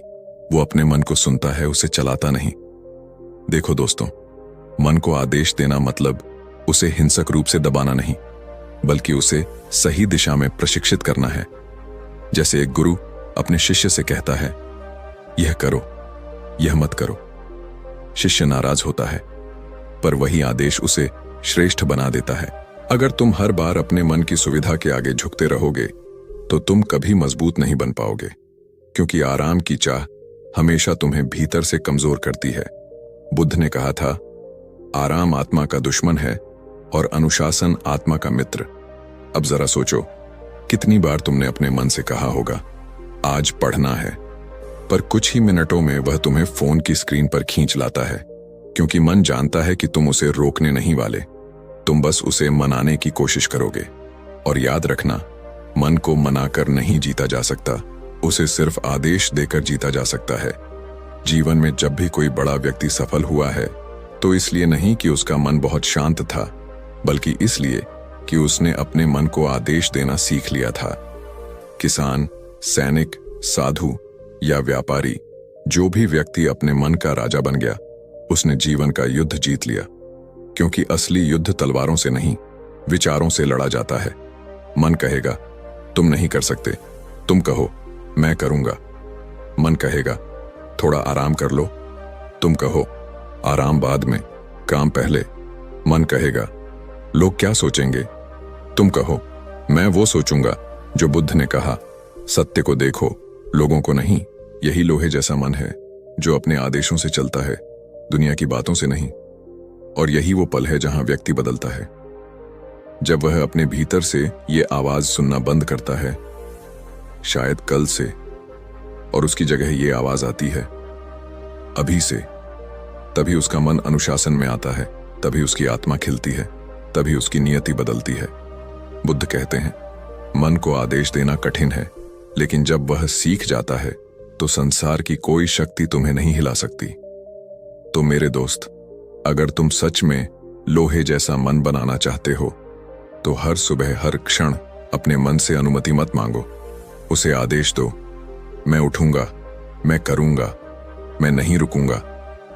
[SPEAKER 1] वो अपने मन को सुनता है, उसे चलाता नहीं। देखो दोस्तों, मन को आदेश देना मतलब उसे हिंसक रूप से दबाना नहीं, बल्कि उसे सही दिशा में प्रशिक्षित करना है। जैसे एक गुरु अपने शिष्य से कहता है, यह करो, यह मत करो। शिष्य नाराज होता है, पर वही आदेश उसे श्रेष्ठ बना देता है। अगर तुम हर बार अपने मन की सुविधा के आगे झुकते रहोगे तो तुम कभी मजबूत नहीं बन पाओगे, क्योंकि आराम की चाह हमेशा तुम्हें भीतर से कमजोर करती है। बुद्ध ने कहा था, आराम आत्मा का दुश्मन है और अनुशासन आत्मा का मित्र। अब जरा सोचो, कितनी बार तुमने अपने मन से कहा होगा, आज पढ़ना है, पर कुछ ही मिनटों में वह तुम्हें फोन की स्क्रीन पर खींच लाता है, क्योंकि मन जानता है कि तुम उसे रोकने नहीं वाले, तुम बस उसे मनाने की कोशिश करोगे। और याद रखना, मन को मनाकर नहीं जीता जा सकता, उसे सिर्फ आदेश देकर जीता जा सकता है। जीवन में जब भी कोई बड़ा व्यक्ति सफल हुआ है तो इसलिए नहीं कि उसका मन बहुत शांत था, बल्कि इसलिए कि उसने अपने मन को आदेश देना सीख लिया था। किसान, सैनिक, साधु या व्यापारी, जो भी व्यक्ति अपने मन का राजा बन गया, उसने जीवन का युद्ध जीत लिया। क्योंकि असली युद्ध तलवारों से नहीं, विचारों से लड़ा जाता है। मन कहेगा, तुम नहीं कर सकते, तुम कहो, मैं करूंगा। मन कहेगा, थोड़ा आराम कर लो, तुम कहो, आराम बाद में, काम पहले। मन कहेगा, लोग क्या सोचेंगे, तुम कहो, मैं वो सोचूंगा जो बुद्ध ने कहा, सत्य को देखो, लोगों को नहीं। यही लोहे जैसा मन है जो अपने आदेशों से चलता है, दुनिया की बातों से नहीं। और यही वो पल है जहां व्यक्ति बदलता है। जब वह अपने भीतर से ये आवाज सुनना बंद करता है, शायद कल से, और उसकी जगह ये आवाज आती है अभी से, तभी उसका मन अनुशासन में आता है, तभी उसकी आत्मा खिलती है, तभी उसकी नियति बदलती है। बुद्ध कहते हैं, मन को आदेश देना कठिन है, लेकिन जब वह सीख जाता है तो संसार की कोई शक्ति तुम्हें नहीं हिला सकती। तो मेरे दोस्त, अगर तुम सच में लोहे जैसा मन बनाना चाहते हो तो हर सुबह हर क्षण अपने मन से अनुमति मत मांगो, उसे आदेश दो, मैं उठूंगा, मैं करूंगा, मैं नहीं रुकूंगा,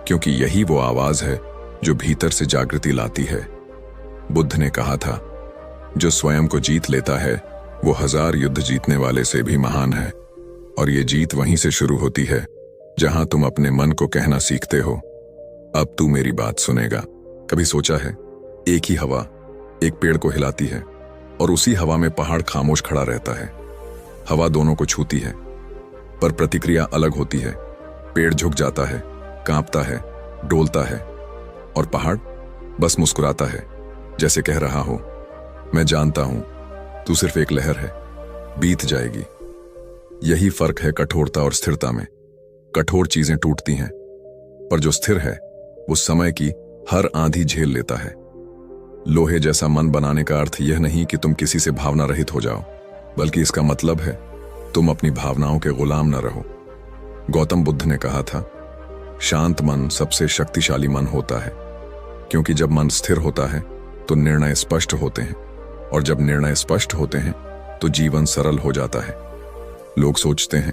[SPEAKER 1] क्योंकि यही वो आवाज है जो भीतर से जागृति लाती है। बुद्ध ने कहा था, जो स्वयं को जीत लेता है वो 1000 युद्ध जीतने वाले से भी महान है। और ये जीत वहीं से शुरू होती है जहां तुम अपने मन को कहना सीखते हो, अब तू मेरी बात सुनेगा। कभी सोचा है, एक ही हवा एक पेड़ को हिलाती है और उसी हवा में पहाड़ खामोश खड़ा रहता है। हवा दोनों को छूती है पर प्रतिक्रिया अलग होती है। पेड़ झुक जाता है, कांपता है, डोलता है, और पहाड़ बस मुस्कुराता है, जैसे कह रहा हो, मैं जानता हूं तू सिर्फ एक लहर है, बीत जाएगी। यही फर्क है कठोरता और स्थिरता में। कठोर चीजें टूटती हैं, पर जो स्थिर है वो समय की हर आंधी झेल लेता है। लोहे जैसा मन बनाने का अर्थ यह नहीं कि तुम किसी से भावना रहित हो जाओ, बल्कि इसका मतलब है तुम अपनी भावनाओं के गुलाम न रहो। गौतम बुद्ध ने कहा था, शांत मन सबसे शक्तिशाली मन होता है, क्योंकि जब मन स्थिर होता है तो निर्णय स्पष्ट होते हैं, और जब निर्णय स्पष्ट होते हैं तो जीवन सरल हो जाता है। लोग सोचते हैं,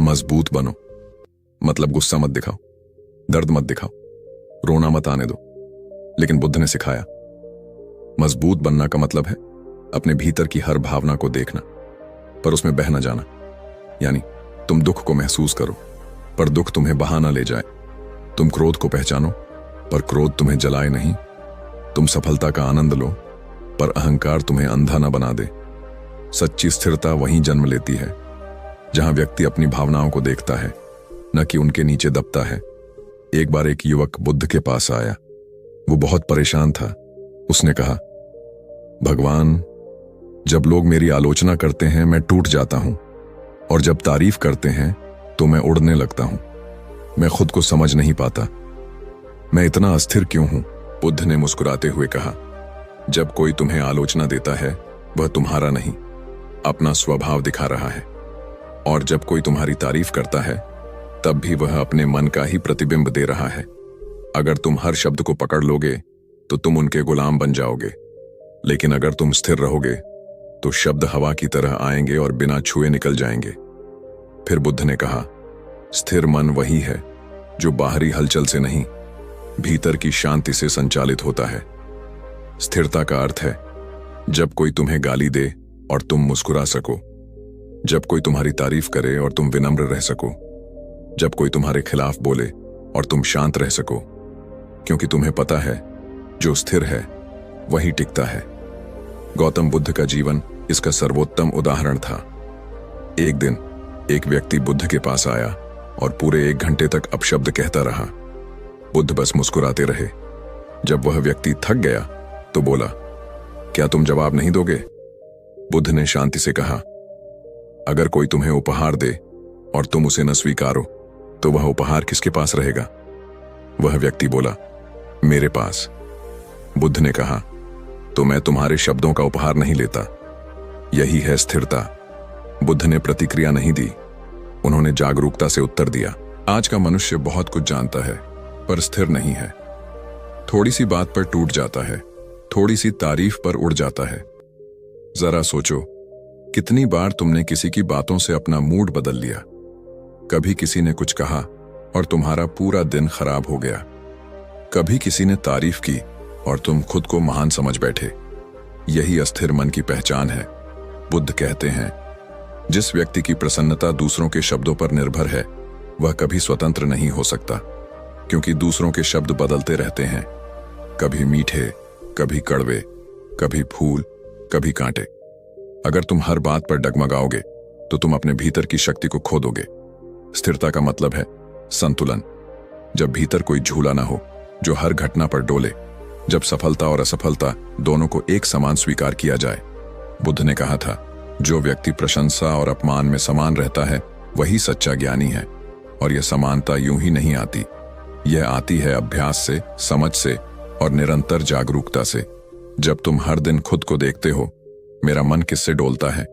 [SPEAKER 1] मजबूत बनो, मतलब गुस्सा मत दिखाओ, दर्द मत दिखाओ, रोना मत आने दो। लेकिन बुद्ध ने सिखाया, मजबूत बनना का मतलब है अपने भीतर की हर भावना को देखना, पर उसमें बह न जाना। यानी तुम दुख को महसूस करो, पर दुख तुम्हें बहा न ले जाए। तुम क्रोध को पहचानो, पर क्रोध तुम्हें जलाए नहीं। तुम सफलता का आनंद लो, पर अहंकार तुम्हें अंधा न बना दे। सच्ची स्थिरता वहीं जन्म लेती है जहां व्यक्ति अपनी भावनाओं को देखता है, न कि उनके नीचे दबता है। एक बार एक युवक बुद्ध के पास आया। वो बहुत परेशान था। उसने कहा, भगवान, जब लोग मेरी आलोचना करते हैं मैं टूट जाता हूं, और जब तारीफ करते हैं तो मैं उड़ने लगता हूं। मैं खुद को समझ नहीं पाता, मैं इतना अस्थिर क्यों हूं? बुद्ध ने मुस्कुराते हुए कहा, जब कोई तुम्हें आलोचना देता है वह तुम्हारा नहीं, अपना स्वभाव दिखा रहा है, और जब कोई तुम्हारी तारीफ करता है तब भी वह अपने मन का ही प्रतिबिंब दे रहा है। अगर तुम हर शब्द को पकड़ लोगे तो तुम उनके गुलाम बन जाओगे, लेकिन अगर तुम स्थिर रहोगे तो शब्द हवा की तरह आएंगे और बिना छुए निकल जाएंगे। फिर बुद्ध ने कहा, स्थिर मन वही है जो बाहरी हलचल से नहीं, भीतर की शांति से संचालित होता है। स्थिरता का अर्थ है जब कोई तुम्हें गाली दे और तुम मुस्कुरा सको, जब कोई तुम्हारी तारीफ करे और तुम विनम्र रह सको, जब कोई तुम्हारे खिलाफ बोले और तुम शांत रह सको, क्योंकि तुम्हें पता है जो स्थिर है वही टिकता है। गौतम बुद्ध का जीवन इसका सर्वोत्तम उदाहरण था। एक दिन एक व्यक्ति बुद्ध के पास आया और पूरे 1 घंटे तक अपशब्द कहता रहा। बुद्ध बस मुस्कुराते रहे। जब वह व्यक्ति थक गया तो बोला, क्या तुम जवाब नहीं दोगे? बुद्ध ने शांति से कहा, अगर कोई तुम्हें उपहार दे और तुम उसे न स्वीकारो तो वह उपहार किसके पास रहेगा? वह व्यक्ति बोला, मेरे पास। बुद्ध ने कहा, तो मैं तुम्हारे शब्दों का उपहार नहीं लेता। यही है स्थिरता। बुद्ध ने प्रतिक्रिया नहीं दी, उन्होंने जागरूकता से उत्तर दिया। आज का मनुष्य बहुत कुछ जानता है पर स्थिर नहीं है। थोड़ी सी बात पर टूट जाता है, थोड़ी सी तारीफ पर उड़ जाता है। जरा सोचो, कितनी बार तुमने किसी की बातों से अपना मूड बदल लिया। कभी किसी ने कुछ कहा और तुम्हारा पूरा दिन खराब हो गया। कभी किसी ने तारीफ की और तुम खुद को महान समझ बैठे। यही अस्थिर मन की पहचान है। बुद्ध कहते हैं, जिस व्यक्ति की प्रसन्नता दूसरों के शब्दों पर निर्भर है वह कभी स्वतंत्र नहीं हो सकता, क्योंकि दूसरों के शब्द बदलते रहते हैं, कभी मीठे, कभी कड़वे, कभी फूल, कभी कांटे। अगर तुम हर बात पर डगमगाओगे तो तुम अपने भीतर की शक्ति को खो दोगे। स्थिरता का मतलब है संतुलन। जब भीतर कोई झूला ना हो जो हर घटना पर डोले, जब सफलता और असफलता दोनों को एक समान स्वीकार किया जाए। बुद्ध ने कहा था, जो व्यक्ति प्रशंसा और अपमान में समान रहता है वही सच्चा ज्ञानी है। और यह समानता यूं ही नहीं आती, यह आती है अभ्यास से, समझ से और निरंतर जागरूकता से। जब तुम हर दिन खुद को देखते हो, मेरा मन किससे डोलता है,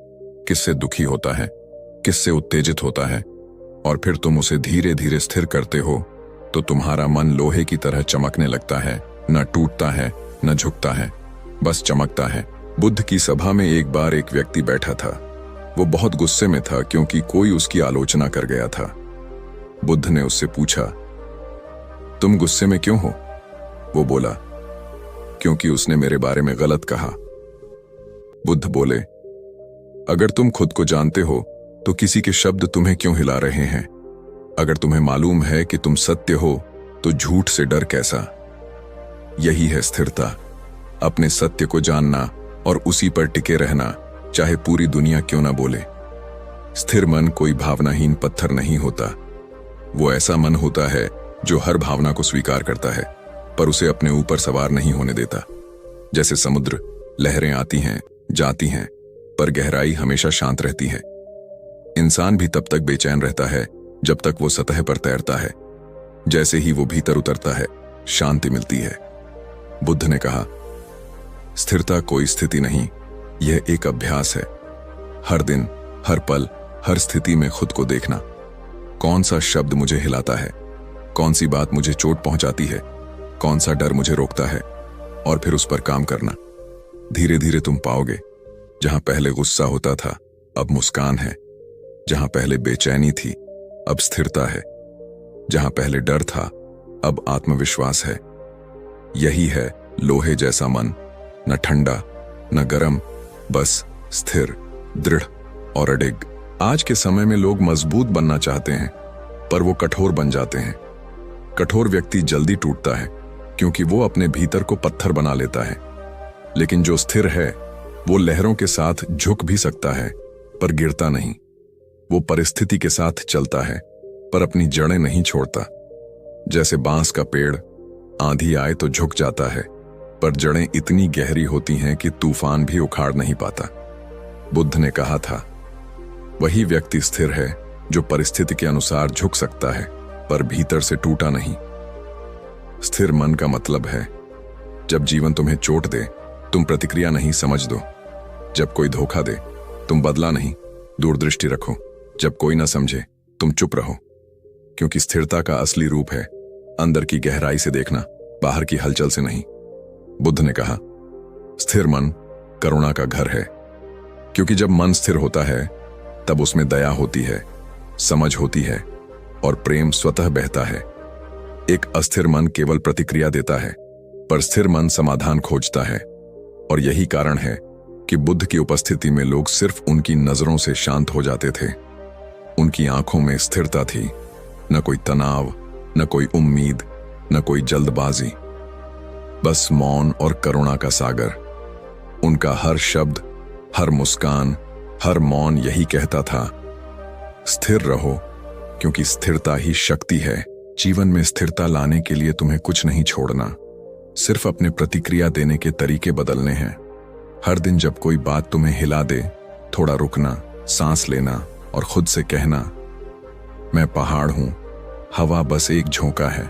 [SPEAKER 1] किससे दुखी होता है, किससे उत्तेजित होता है, और फिर तुम उसे धीरे धीरे स्थिर करते हो, तो तुम्हारा मन लोहे की तरह चमकने लगता है। न टूटता है, न झुकता है, बस चमकता है। बुद्ध की सभा में एक बार एक व्यक्ति बैठा था। वो बहुत गुस्से में था क्योंकि कोई उसकी आलोचना कर गया था। बुद्ध ने उससे पूछा, तुम गुस्से में क्यों हो? वो बोला, क्योंकि उसने मेरे बारे में गलत कहा। बुद्ध बोले, अगर तुम खुद को जानते हो तो किसी के शब्द तुम्हें क्यों हिला रहे हैं? अगर तुम्हें मालूम है कि तुम सत्य हो तो झूठ से डर कैसा? यही है स्थिरता, अपने सत्य को जानना और उसी पर टिके रहना, चाहे पूरी दुनिया क्यों ना बोले। स्थिर मन कोई भावनाहीन पत्थर नहीं होता। वो ऐसा मन होता है जो हर भावना को स्वीकार करता है, पर उसे अपने ऊपर सवार नहीं होने देता। जैसे समुद्र, लहरें आती हैं, जाती हैं, पर गहराई हमेशा शांत रहती है। इंसान भी तब तक बेचैन रहता है जब तक वो सतह पर तैरता है। जैसे ही वो भीतर उतरता है, शांति मिलती है। बुद्ध ने कहा, स्थिरता कोई स्थिति नहीं, यह एक अभ्यास है। हर दिन, हर पल, हर स्थिति में खुद को देखना, कौन सा शब्द मुझे हिलाता है, कौन सी बात मुझे चोट पहुंचाती है, कौन सा डर मुझे रोकता है, और फिर उस पर काम करना। धीरे धीरे तुम पाओगे, जहां पहले गुस्सा होता था अब मुस्कान है, जहां पहले बेचैनी थी अब स्थिरता है, जहां पहले डर था अब आत्मविश्वास है। यही है लोहे जैसा मन, न ठंडा न गरम, बस स्थिर, दृढ़ और अडिग। आज के समय में लोग मजबूत बनना चाहते हैं, पर वो कठोर बन जाते हैं। कठोर व्यक्ति जल्दी टूटता है क्योंकि वो अपने भीतर को पत्थर बना लेता है। लेकिन जो स्थिर है वो लहरों के साथ झुक भी सकता है पर गिरता नहीं। वो परिस्थिति के साथ चलता है पर अपनी जड़ें नहीं छोड़ता। जैसे बांस का पेड़, आंधी आए तो झुक जाता है, पर जड़ें इतनी गहरी होती हैं कि तूफान भी उखाड़ नहीं पाता। बुद्ध ने कहा था, वही व्यक्ति स्थिर है जो परिस्थिति के अनुसार झुक सकता है पर भीतर से टूटा नहीं। स्थिर मन का मतलब है, जब जीवन तुम्हें चोट दे तुम प्रतिक्रिया नहीं, समझ दो। जब कोई धोखा दे तुम बदला नहीं, दूरदृष्टि रखो। जब कोई ना समझे तुम चुप रहो। क्योंकि स्थिरता का असली रूप है अंदर की गहराई से देखना, बाहर की हलचल से नहीं। बुद्ध ने कहा, स्थिर मन करुणा का घर है, क्योंकि जब मन स्थिर होता है तब उसमें दया होती है, समझ होती है और प्रेम स्वतः बहता है। एक अस्थिर मन केवल प्रतिक्रिया देता है, पर स्थिर मन समाधान खोजता है। और यही कारण है कि बुद्ध की उपस्थिति में लोग सिर्फ उनकी नजरों से शांत हो जाते थे। उनकी आंखों में स्थिरता थी, न कोई तनाव, न कोई उम्मीद, न कोई जल्दबाजी, बस मौन और करुणा का सागर। उनका हर शब्द, हर मुस्कान, हर मौन यही कहता था, स्थिर रहो, क्योंकि स्थिरता ही शक्ति है। जीवन में स्थिरता लाने के लिए तुम्हें कुछ नहीं छोड़ना, सिर्फ अपने प्रतिक्रिया देने के तरीके बदलने हैं। हर दिन जब कोई बात तुम्हें हिला दे, थोड़ा रुकना, सांस लेना और खुद से कहना, मैं पहाड़ हूं, हवा बस एक झोंका है।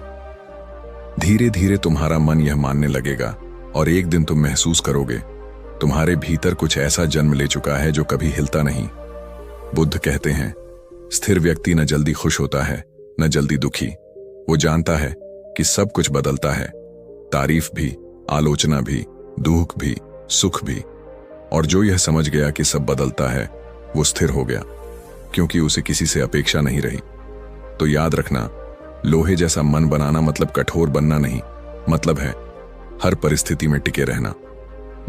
[SPEAKER 1] धीरे धीरे तुम्हारा मन यह मानने लगेगा और एक दिन तुम महसूस करोगे तुम्हारे भीतर कुछ ऐसा जन्म ले चुका है जो कभी हिलता नहीं। बुद्ध कहते हैं, स्थिर व्यक्ति न जल्दी खुश होता है न जल्दी दुखी। वो जानता है कि सब कुछ बदलता है, तारीफ भी, आलोचना भी, दुख भी, सुख भी। और जो यह समझ गया कि सब बदलता है वो स्थिर हो गया, क्योंकि उसे किसी से अपेक्षा नहीं रही। तो याद रखना, लोहे जैसा मन बनाना मतलब कठोर बनना नहीं, मतलब है हर परिस्थिति में टिके रहना।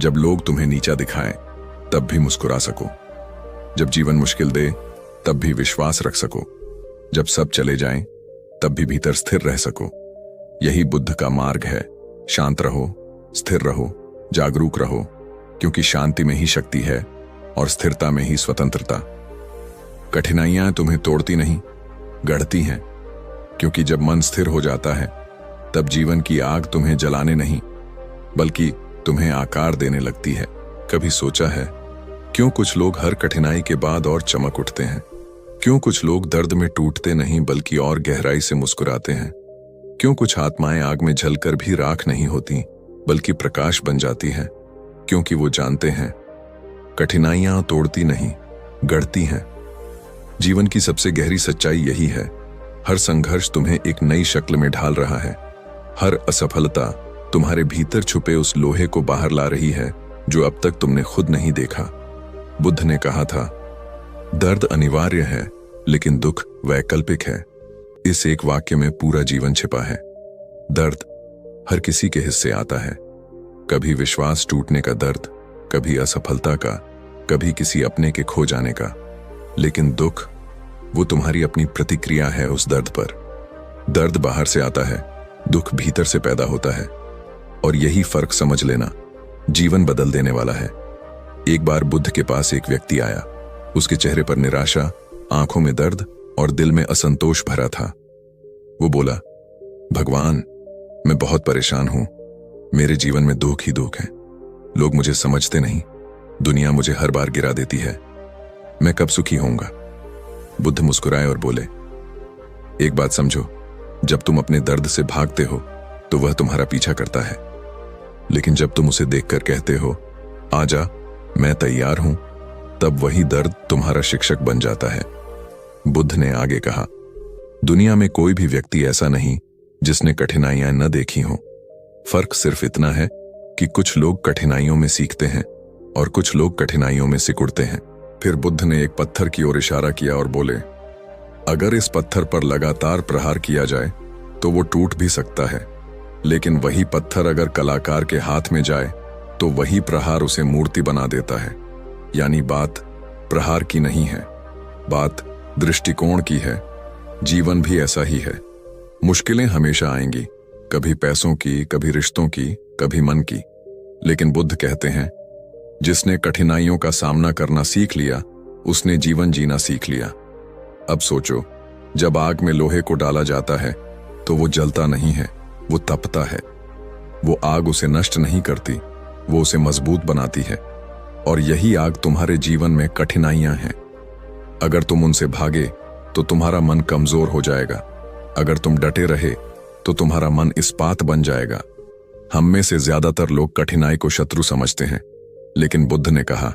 [SPEAKER 1] जब लोग तुम्हें नीचा दिखाएं तब भी मुस्कुरा सको, जब जीवन मुश्किल दे तब भी विश्वास रख सको, जब सब चले जाएं तब भी भीतर स्थिर रह सको। यही बुद्ध का मार्ग है। शांत रहो, स्थिर रहो, जागरूक रहो, क्योंकि शांति में ही शक्ति है और स्थिरता में ही स्वतंत्रता। कठिनाइयां तुम्हें तोड़ती नहीं, गढ़ती हैं, क्योंकि जब मन स्थिर हो जाता है तब जीवन की आग तुम्हें जलाने नहीं बल्कि तुम्हें आकार देने लगती है। कभी सोचा है क्यों कुछ लोग हर कठिनाई के बाद और चमक उठते हैं? क्यों कुछ लोग दर्द में टूटते नहीं बल्कि और गहराई से मुस्कुराते हैं? क्यों कुछ आत्माएं आग में जलकर भी राख नहीं होती बल्कि प्रकाश बन जाती हैं? क्योंकि वो जानते हैं कठिनाइयां तोड़ती नहीं, गढ़ती हैं। जीवन की सबसे गहरी सच्चाई यही है। हर संघर्ष तुम्हें एक नई शक्ल में ढाल रहा है। हर असफलता तुम्हारे भीतर छुपे उस लोहे को बाहर ला रही है जो अब तक तुमने खुद नहीं देखा। बुद्ध ने कहा था, दर्द अनिवार्य है लेकिन दुख वैकल्पिक है। इस एक वाक्य में पूरा जीवन छिपा है। दर्द हर किसी के हिस्से आता है। कभी विश्वास टूटने का दर्द, कभी असफलता का, कभी किसी अपने के खो जाने का। लेकिन दुख, वो तुम्हारी अपनी प्रतिक्रिया है उस दर्द पर। दर्द बाहर से आता है, दुख भीतर से पैदा होता है। और यही फर्क समझ लेना जीवन बदल देने वाला है। एक बार बुद्ध के पास एक व्यक्ति आया। उसके चेहरे पर निराशा, आंखों में दर्द और दिल में असंतोष भरा था। वो बोला, भगवान, मैं बहुत परेशान हूं। मेरे जीवन में दुख ही दुख है। लोग मुझे समझते नहीं। दुनिया मुझे हर बार गिरा देती है। मैं कब सुखी होऊंगा? बुद्ध मुस्कुराए और बोले, एक बात समझो, जब तुम अपने दर्द से भागते हो तो वह तुम्हारा पीछा करता है। लेकिन जब तुम उसे देखकर कहते हो, आजा, मैं तैयार हूं, तब वही दर्द तुम्हारा शिक्षक बन जाता है। बुद्ध ने आगे कहा, दुनिया में कोई भी व्यक्ति ऐसा नहीं जिसने कठिनाइयां न देखी हों। फर्क सिर्फ इतना है कि कुछ लोग कठिनाइयों में सीखते हैं और कुछ लोग कठिनाइयों में सिकुड़ते हैं। फिर बुद्ध ने एक पत्थर की ओर इशारा किया और बोले, अगर इस पत्थर पर लगातार प्रहार किया जाए तो वो टूट भी सकता है, लेकिन वही पत्थर अगर कलाकार के हाथ में जाए तो वही प्रहार उसे मूर्ति बना देता है। यानी बात प्रहार की नहीं है, बात दृष्टिकोण की है। जीवन भी ऐसा ही है। मुश्किलें हमेशा आएंगी, कभी पैसों की, कभी रिश्तों की, कभी मन की। लेकिन बुद्ध कहते हैं, जिसने कठिनाइयों का सामना करना सीख लिया उसने जीवन जीना सीख लिया। अब सोचो, जब आग में लोहे को डाला जाता है तो वो जलता नहीं है, वो तपता है। वो आग उसे नष्ट नहीं करती, वो उसे मजबूत बनाती है। और यही आग तुम्हारे जीवन में कठिनाइयां हैं। अगर तुम उनसे भागे तो तुम्हारा मन कमजोर हो जाएगा। अगर तुम डटे रहे तो तुम्हारा मन इस्पात बन जाएगा। हम में से ज्यादातर लोग कठिनाई को शत्रु समझते हैं, लेकिन बुद्ध ने कहा,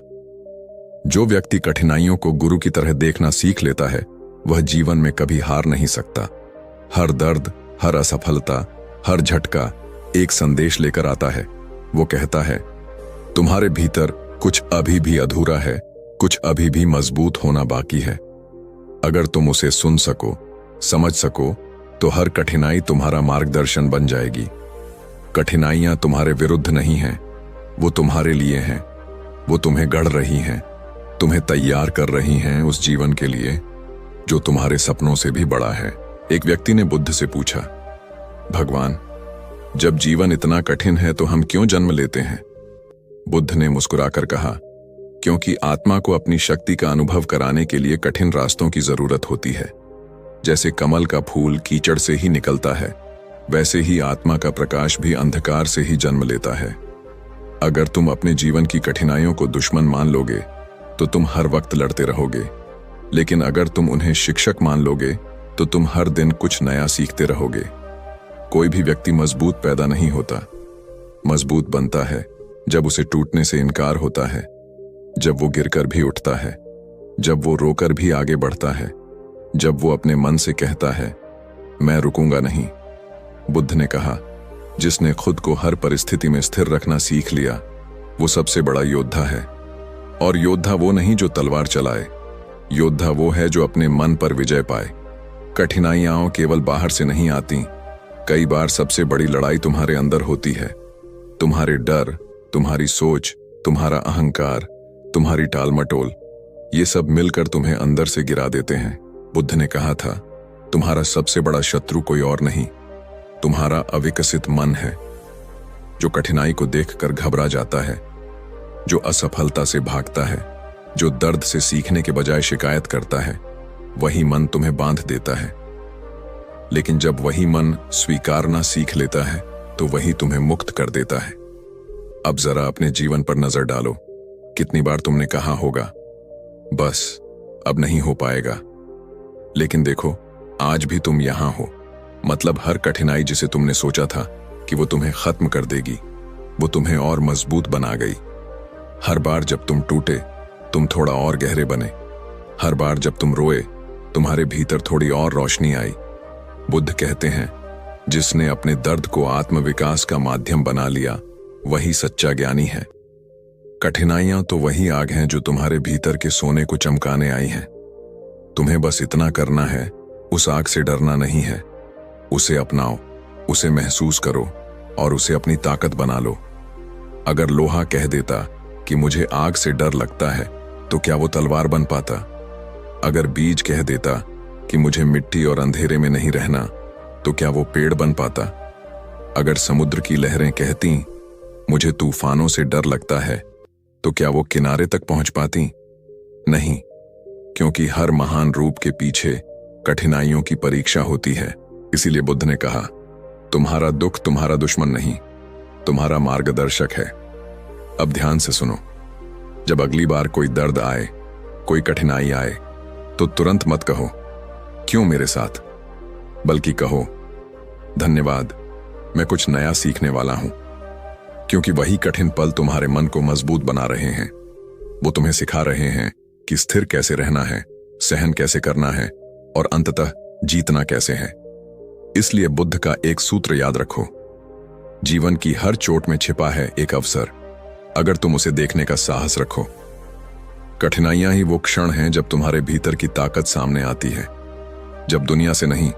[SPEAKER 1] जो व्यक्ति कठिनाइयों को गुरु की तरह देखना सीख लेता है वह जीवन में कभी हार नहीं सकता। हर दर्द, हर असफलता, हर झटका एक संदेश लेकर आता है। वो कहता है, तुम्हारे भीतर कुछ अभी भी अधूरा है, कुछ अभी भी मजबूत होना बाकी है। अगर तुम उसे सुन सको, समझ सको, तो हर कठिनाई तुम्हारा मार्गदर्शन बन जाएगी। कठिनाइयां तुम्हारे विरुद्ध नहीं हैं, वो तुम्हारे लिए हैं। वो तुम्हें गढ़ रही हैं, तुम्हें तैयार कर रही हैं उस जीवन के लिए जो तुम्हारे सपनों से भी बड़ा है। एक व्यक्ति ने बुद्ध से पूछा, भगवान, जब जीवन इतना कठिन है तो हम क्यों जन्म लेते हैं? बुद्ध ने मुस्कुराकर कहा, क्योंकि आत्मा को अपनी शक्ति का अनुभव कराने के लिए कठिन रास्तों की जरूरत होती है। जैसे कमल का फूल कीचड़ से ही निकलता है, वैसे ही आत्मा का प्रकाश भी अंधकार से ही जन्म लेता है। अगर तुम अपने जीवन की कठिनाइयों को दुश्मन मान लोगे तो तुम हर वक्त लड़ते रहोगे, लेकिन अगर तुम उन्हें शिक्षक मान लोगे तो तुम हर दिन कुछ नया सीखते रहोगे। कोई भी व्यक्ति मजबूत पैदा नहीं होता, मजबूत बनता है जब उसे टूटने से इनकार होता है, जब वो गिरकर भी उठता है, जब वो रोकर भी आगे बढ़ता है, जब वो अपने मन से कहता है, मैं रुकूंगा नहीं। बुद्ध ने कहा, जिसने खुद को हर परिस्थिति में स्थिर रखना सीख लिया वो सबसे बड़ा योद्धा है। और योद्धा वो नहीं जो तलवार चलाए, योद्धा वो है जो अपने मन पर विजय पाए। कठिनाइयां केवल बाहर से नहीं आती, कई बार सबसे बड़ी लड़ाई तुम्हारे अंदर होती है। तुम्हारे डर, तुम्हारी सोच, तुम्हारा अहंकार, तुम्हारी टालमटोल, ये सब मिलकर तुम्हें अंदर से गिरा देते हैं। बुद्ध ने कहा था, तुम्हारा सबसे बड़ा शत्रु कोई और नहीं, तुम्हारा अविकसित मन है, जो कठिनाई को देखकर घबरा जाता है, जो असफलता से भागता है, जो दर्द से सीखने के बजाय शिकायत करता है। वही मन तुम्हें बांध देता है। लेकिन जब वही मन स्वीकारना सीख लेता है तो वही तुम्हें मुक्त कर देता है। अब जरा अपने जीवन पर नजर डालो। कितनी बार तुमने कहा होगा, बस अब नहीं हो पाएगा। लेकिन देखो, आज भी तुम यहां हो। मतलब हर कठिनाई जिसे तुमने सोचा था कि वो तुम्हें खत्म कर देगी, वो तुम्हें और मजबूत बना गई। हर बार जब तुम टूटे, तुम थोड़ा और गहरे बने। हर बार जब तुम रोए, तुम्हारे भीतर थोड़ी और रोशनी आई। बुद्ध कहते हैं, जिसने अपने दर्द को आत्मविकास का माध्यम बना लिया, वही सच्चा ज्ञानी है। कठिनाइयां तो वही आग हैं जो तुम्हारे भीतर के सोने को चमकाने आई हैं। तुम्हें बस इतना करना है, उस आग से डरना नहीं है। उसे अपनाओ, उसे महसूस करो और उसे अपनी ताकत बना लो। अगर लोहा कह देता कि मुझे आग से डर लगता है, तो क्या वो तलवार बन पाता? अगर बीज कह देता कि मुझे मिट्टी और अंधेरे में नहीं रहना, तो क्या वो पेड़ बन पाता? अगर समुद्र की लहरें कहती मुझे तूफानों से डर लगता है, तो क्या वो किनारे तक पहुंच पाती? नहीं, क्योंकि हर महान रूप के पीछे कठिनाइयों की परीक्षा होती है। इसीलिए बुद्ध ने कहा, तुम्हारा दुख तुम्हारा दुश्मन नहीं, तुम्हारा मार्गदर्शक है। अब ध्यान से सुनो। जब अगली बार कोई दर्द आए, कोई कठिनाई आए, तो तुरंत मत कहो क्यों मेरे साथ, बल्कि कहो धन्यवाद, मैं कुछ नया सीखने वाला हूं। क्योंकि वही कठिन पल तुम्हारे मन को मजबूत बना रहे हैं। वो तुम्हें सिखा रहे हैं कि स्थिर कैसे रहना है, सहन कैसे करना है और अंततः जीतना कैसे है। इसलिए बुद्ध का एक सूत्र याद रखो, जीवन की हर चोट में छिपा है एक अवसर, अगर तुम उसे देखने का साहस रखो। कठिनाइयां ही वो क्षण हैं जब तुम्हारे भीतर की ताकत सामने आती है, जब दुनिया से नहीं,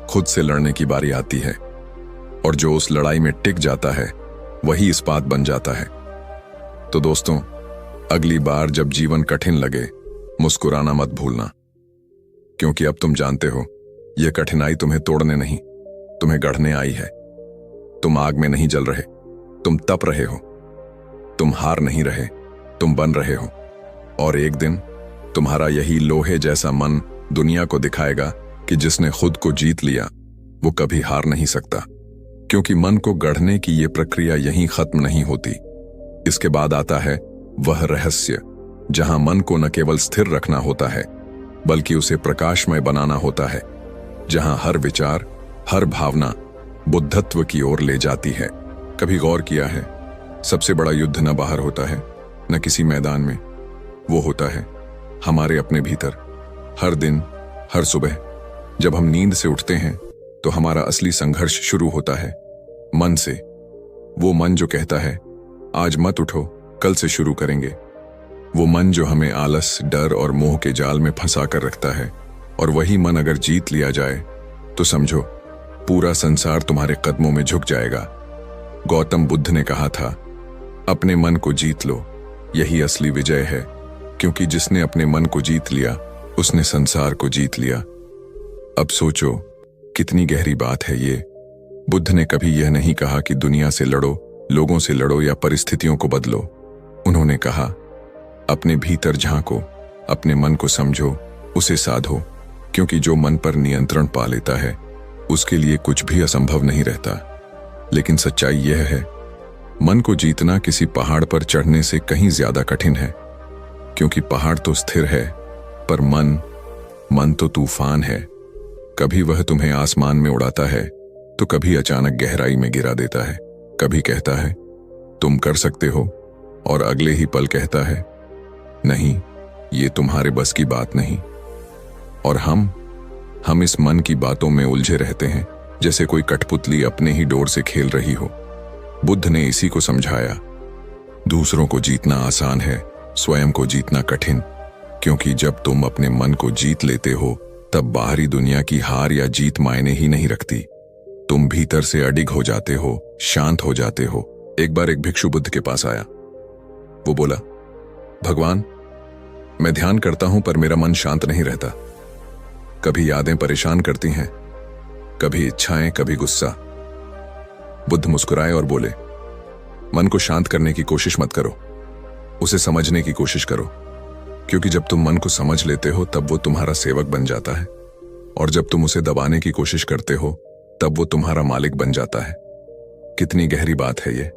[SPEAKER 1] खुद से लड़ने की बारी आती है। और जो उस लड़ाई में टिक जाता है, वही इस्पात बन जाता है। तो दोस्तों, अगली बार जब जीवन कठिन लगे, मुस्कुराना मत भूलना। क्योंकि अब तुम जानते हो, यह कठिनाई तुम्हें तोड़ने नहीं, तुम्हें गढ़ने आई है। तुम आग में नहीं जल रहे, तुम तप रहे हो। तुम हार नहीं रहे, तुम बन रहे हो। और एक दिन तुम्हारा यही लोहे जैसा मन दुनिया को दिखाएगा कि जिसने खुद को जीत लिया, वो कभी हार नहीं सकता। क्योंकि मन को गढ़ने की ये प्रक्रिया यहीं खत्म नहीं होती। इसके बाद आता है वह रहस्य, जहां मन को न केवल स्थिर रखना होता है, बल्कि उसे प्रकाशमय बनाना होता है। जहां हर विचार, हर भावना बुद्धत्व की ओर ले जाती है। कभी गौर किया है, सबसे बड़ा युद्ध न बाहर होता है, न किसी मैदान में, वो होता है हमारे अपने भीतर। हर दिन, हर सुबह जब हम नींद से उठते हैं, तो हमारा असली संघर्ष शुरू होता है मन से। वो मन जो कहता है, आज मत उठो, कल से शुरू करेंगे। वो मन जो हमें आलस, डर और मोह के जाल में फंसा कर रखता है। और वही मन अगर जीत लिया जाए, तो समझो पूरा संसार तुम्हारे कदमों में झुक जाएगा। गौतम बुद्ध ने कहा था, अपने मन को जीत लो, यही असली विजय है। क्योंकि जिसने अपने मन को जीत लिया, उसने संसार को जीत लिया। अब सोचो, कितनी गहरी बात है ये। बुद्ध ने कभी यह नहीं कहा कि दुनिया से लड़ो, लोगों से लड़ो या परिस्थितियों को बदलो। उन्होंने कहा, अपने भीतर झांको, अपने मन को समझो, उसे साधो। क्योंकि जो मन पर नियंत्रण पा लेता है, उसके लिए कुछ भी असंभव नहीं रहता। लेकिन सच्चाई यह है, मन को जीतना किसी पहाड़ पर चढ़ने से कहीं ज्यादा कठिन है। क्योंकि पहाड़ तो स्थिर है, पर मन तो तूफान है। कभी वह तुम्हें आसमान में उड़ाता है, तो कभी अचानक गहराई में गिरा देता है। कभी कहता है तुम कर सकते हो, और अगले ही पल कहता है नहीं, ये तुम्हारे बस की बात नहीं। और हम इस मन की बातों में उलझे रहते हैं, जैसे कोई कठपुतली अपने ही डोर से खेल रही हो। बुद्ध ने इसी को समझाया, दूसरों को जीतना आसान है, स्वयं को जीतना कठिन। क्योंकि जब तुम अपने मन को जीत लेते हो, तब बाहरी दुनिया की हार या जीत मायने ही नहीं रखती। तुम भीतर से अडिग हो जाते हो, शांत हो जाते हो। एक बार एक भिक्षु बुद्ध के पास आया। वो बोला, भगवान, मैं ध्यान करता हूं पर मेरा मन शांत नहीं रहता। कभी यादें परेशान करती हैं, कभी इच्छाएं, कभी गुस्सा। बुद्ध मुस्कुराए और बोले, मन को शांत करने की कोशिश मत करो, उसे समझने की कोशिश करो। क्योंकि जब तुम मन को समझ लेते हो, तब वो तुम्हारा सेवक बन जाता है। और जब तुम उसे दबाने की कोशिश करते हो, तब वो तुम्हारा मालिक बन जाता है। कितनी गहरी बात है ये।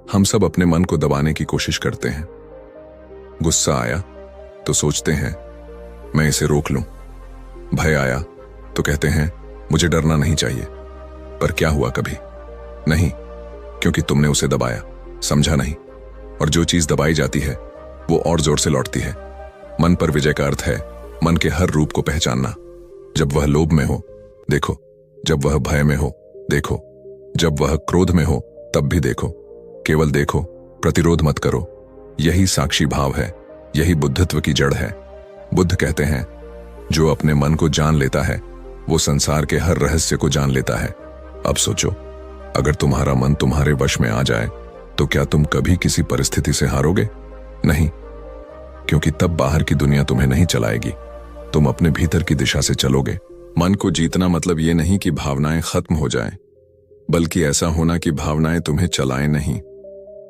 [SPEAKER 1] हम सब अपने मन को दबाने की कोशिश करते हैं। गुस्सा आया तो सोचते हैं मैं इसे रोक लूं। भय आया तो कहते हैं मुझे डरना नहीं चाहिए। पर क्या हुआ कभी? नहीं, क्योंकि तुमने उसे दबाया, समझा नहीं। और जो चीज दबाई जाती है वो और जोर से लौटती है। मन पर विजय का अर्थ है मन के हर रूप को पहचानना। जब वह लोभ में हो, देखो। जब वह भय में हो, देखो। जब वह क्रोध में हो, तब भी देखो। केवल देखो, प्रतिरोध मत करो। यही साक्षी भाव है, यही बुद्धत्व की जड़ है। बुद्ध कहते हैं जो अपने मन को जान लेता है वो संसार के हर रहस्य को जान लेता है। अब सोचो, अगर तुम्हारा मन तुम्हारे वश में आ जाए तो क्या तुम कभी किसी परिस्थिति से हारोगे? नहीं, क्योंकि तब बाहर की दुनिया तुम्हें नहीं चलाएगी, तुम अपने भीतर की दिशा से चलोगे। मन को जीतना मतलब ये नहीं कि भावनाएं खत्म हो जाएं, बल्कि ऐसा होना कि भावनाएं तुम्हें चलाएं नहीं।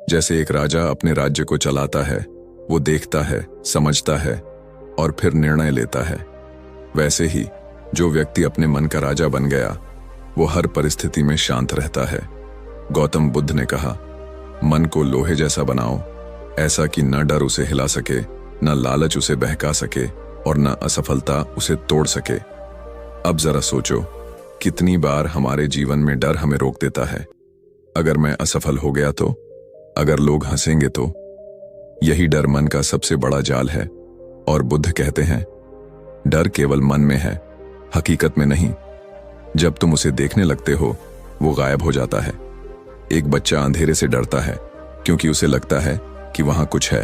[SPEAKER 1] जैसे एक राजा अपने राज्य को चलाता है, वो देखता है, समझता है और फिर निर्णय लेता है। वैसे ही जो व्यक्ति अपने मन का राजा बन गया वो हर परिस्थिति में शांत रहता है। गौतम बुद्ध ने कहा, मन को लोहे जैसा बनाओ, ऐसा कि न डर उसे हिला सके, न लालच उसे बहका सके और न असफलता उसे तोड़ सके। अब जरा सोचो, कितनी बार हमारे जीवन में डर हमें रोक देता है। अगर मैं असफल हो गया तो? अगर लोग हंसेंगे तो? यही डर मन का सबसे बड़ा जाल है। और बुद्ध कहते हैं डर केवल मन में है, हकीकत में नहीं। जब तुम उसे देखने लगते हो वो गायब हो जाता है। एक बच्चा अंधेरे से डरता है क्योंकि उसे लगता है कि वहां कुछ है,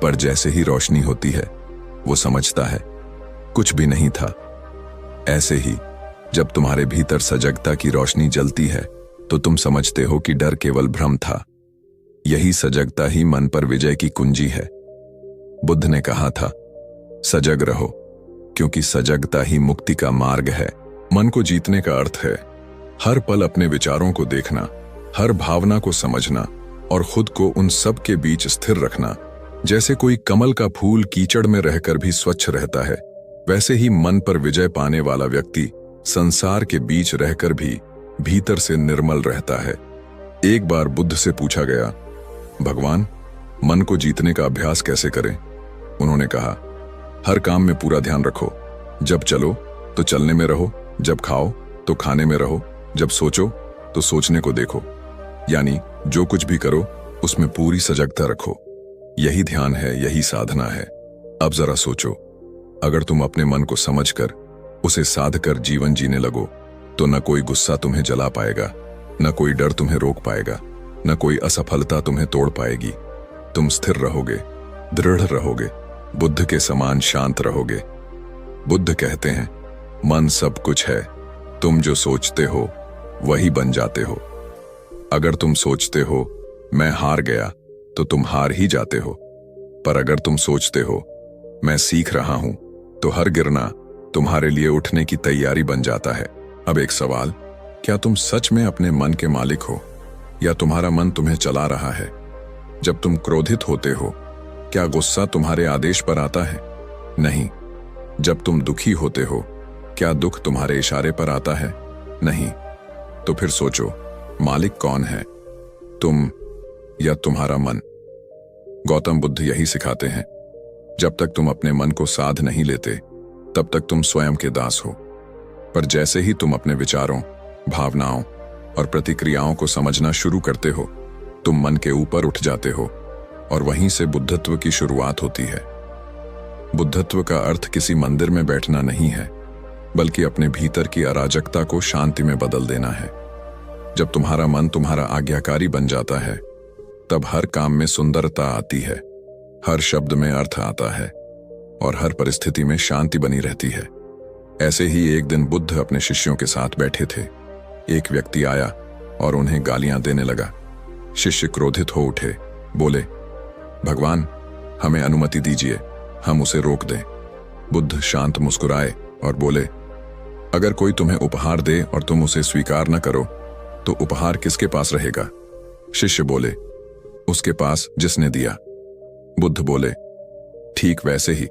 [SPEAKER 1] पर जैसे ही रोशनी होती है वो समझता है कुछ भी नहीं था। ऐसे ही जब तुम्हारे भीतर सजगता की रोशनी जलती है तो तुम समझते हो कि डर केवल भ्रम था। यही सजगता ही मन पर विजय की कुंजी है। बुद्ध ने कहा था सजग रहो, क्योंकि सजगता ही मुक्ति का मार्ग है। मन को जीतने का अर्थ है हर पल अपने विचारों को देखना, हर भावना को समझना और खुद को उन सब के बीच स्थिर रखना। जैसे कोई कमल का फूल कीचड़ में रहकर भी स्वच्छ रहता है, वैसे ही मन पर विजय पाने वाला व्यक्ति संसार के बीच रहकर भी भीतर से निर्मल रहता है। एक बार बुद्ध से पूछा गया, भगवान, मन को जीतने का अभ्यास कैसे करें? उन्होंने कहा, हर काम में पूरा ध्यान रखो। जब चलो तो चलने में रहो, जब खाओ तो खाने में रहो, जब सोचो तो सोचने को देखो। यानी जो कुछ भी करो उसमें पूरी सजगता रखो। यही ध्यान है, यही साधना है। अब जरा सोचो, अगर तुम अपने मन को समझकर उसे साध कर जीवन जीने लगो तो न कोई गुस्सा तुम्हें जला पाएगा, न कोई डर तुम्हें रोक पाएगा, न कोई असफलता तुम्हें तोड़ पाएगी। तुम स्थिर रहोगे, दृढ़ रहोगे, बुद्ध के समान शांत रहोगे। बुद्ध कहते हैं मन सब कुछ है, तुम जो सोचते हो वही बन जाते हो। अगर तुम सोचते हो मैं हार गया तो तुम हार ही जाते हो, पर अगर तुम सोचते हो मैं सीख रहा हूं तो हर गिरना तुम्हारे लिए उठने की तैयारी बन जाता है। अब एक सवाल, क्या तुम सच में अपने मन के मालिक हो या तुम्हारा मन तुम्हें चला रहा है? जब तुम क्रोधित होते हो क्या गुस्सा तुम्हारे आदेश पर आता है? नहीं। जब तुम दुखी होते हो क्या दुख तुम्हारे इशारे पर आता है? नहीं। तो फिर सोचो, मालिक कौन है, तुम या तुम्हारा मन? गौतम बुद्ध यही सिखाते हैं, जब तक तुम अपने मन को साध नहीं लेते तब तक तुम स्वयं के दास हो। पर जैसे ही तुम अपने विचारों, भावनाओं और प्रतिक्रियाओं को समझना शुरू करते हो तुम मन के ऊपर उठ जाते हो और वहीं से बुद्धत्व की शुरुआत होती है। बुद्धत्व का अर्थ किसी मंदिर में बैठना नहीं है, बल्कि अपने भीतर की अराजकता को शांति में बदल देना है। जब तुम्हारा मन तुम्हारा आज्ञाकारी बन जाता है तब हर काम में सुंदरता आती है, हर शब्द में अर्थ आता है और हर परिस्थिति में शांति बनी रहती है। ऐसे ही एक दिन बुद्ध अपने शिष्यों के साथ बैठे थे। एक व्यक्ति आया और उन्हें गालियां देने लगा। शिष्य क्रोधित हो उठे, बोले, भगवान, हमें अनुमति दीजिए, हम उसे रोक दें। बुद्ध शांत मुस्कुराए और बोले, अगर कोई तुम्हें उपहार दे और तुम उसे स्वीकार न करो तो उपहार किसके पास रहेगा? शिष्य बोले, उसके पास जिसने दिया। बुद्ध बोले, ठीक वैसे ही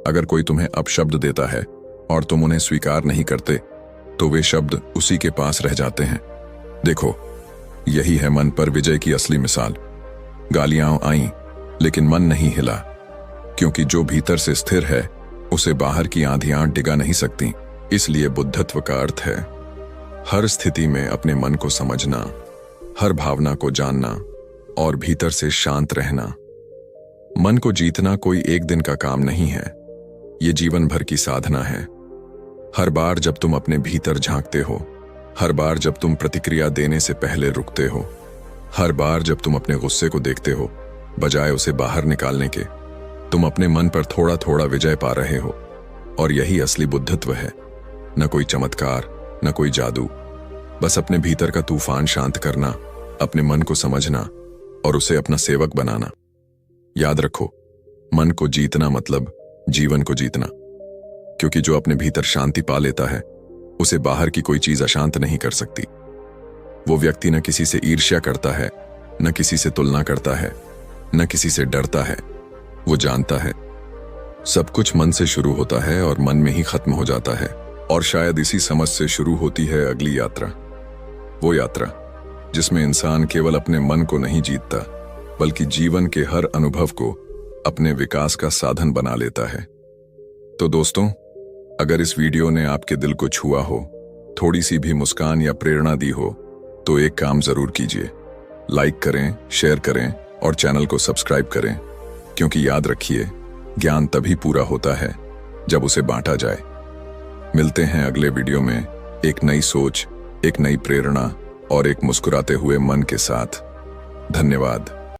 [SPEAKER 1] अगर कोई तुम्हें अपशब्द देता है और तुम उन्हें स्वीकार नहीं करते तो वे शब्द उसी के पास रह जाते हैं। देखो, यही है मन पर विजय की असली मिसाल। गालियां आईं, लेकिन मन नहीं हिला, क्योंकि जो भीतर से स्थिर है उसे बाहर की आंधियां डिगा नहीं सकती। इसलिए बुद्धत्व का अर्थ है हर स्थिति में अपने मन को समझना, हर भावना को जानना और भीतर से शांत रहना। मन को जीतना कोई एक दिन का काम नहीं है, ये जीवन भर की साधना है। हर बार जब तुम अपने भीतर झांकते हो, हर बार जब तुम प्रतिक्रिया देने से पहले रुकते हो, हर बार जब तुम अपने गुस्से को देखते हो बजाय उसे बाहर निकालने के, तुम अपने मन पर थोड़ा थोड़ा विजय पा रहे हो। और यही असली बुद्धत्व है। न कोई चमत्कार, न कोई जादू, बस अपने भीतर का तूफान शांत करना, अपने मन को समझना और उसे अपना सेवक बनाना। याद रखो, मन को जीतना मतलब जीवन को जीतना, क्योंकि जो अपने भीतर शांति पा लेता है उसे बाहर की कोई चीज अशांत नहीं कर सकती। वो व्यक्ति न किसी से ईर्ष्या करता है, न किसी से तुलना करता है, न किसी से डरता है। वो जानता है सब कुछ मन से शुरू होता है और मन में ही खत्म हो जाता है। और शायद इसी समझ से शुरू होती है अगली यात्रा, वो यात्रा जिसमें इंसान केवल अपने मन को नहीं जीतता, बल्कि जीवन के हर अनुभव को अपने विकास का साधन बना लेता है। तो दोस्तों, अगर इस वीडियो ने आपके दिल को छुआ हो, थोड़ी सी भी मुस्कान या प्रेरणा दी हो, तो एक काम जरूर कीजिए, लाइक करें, शेयर करें और चैनल को सब्सक्राइब करें। क्योंकि याद रखिए, ज्ञान तभी पूरा होता है जब उसे बांटा जाए। मिलते हैं अगले वीडियो में एक नई सोच, एक नई प्रेरणा और एक मुस्कुराते हुए मन के साथ। धन्यवाद।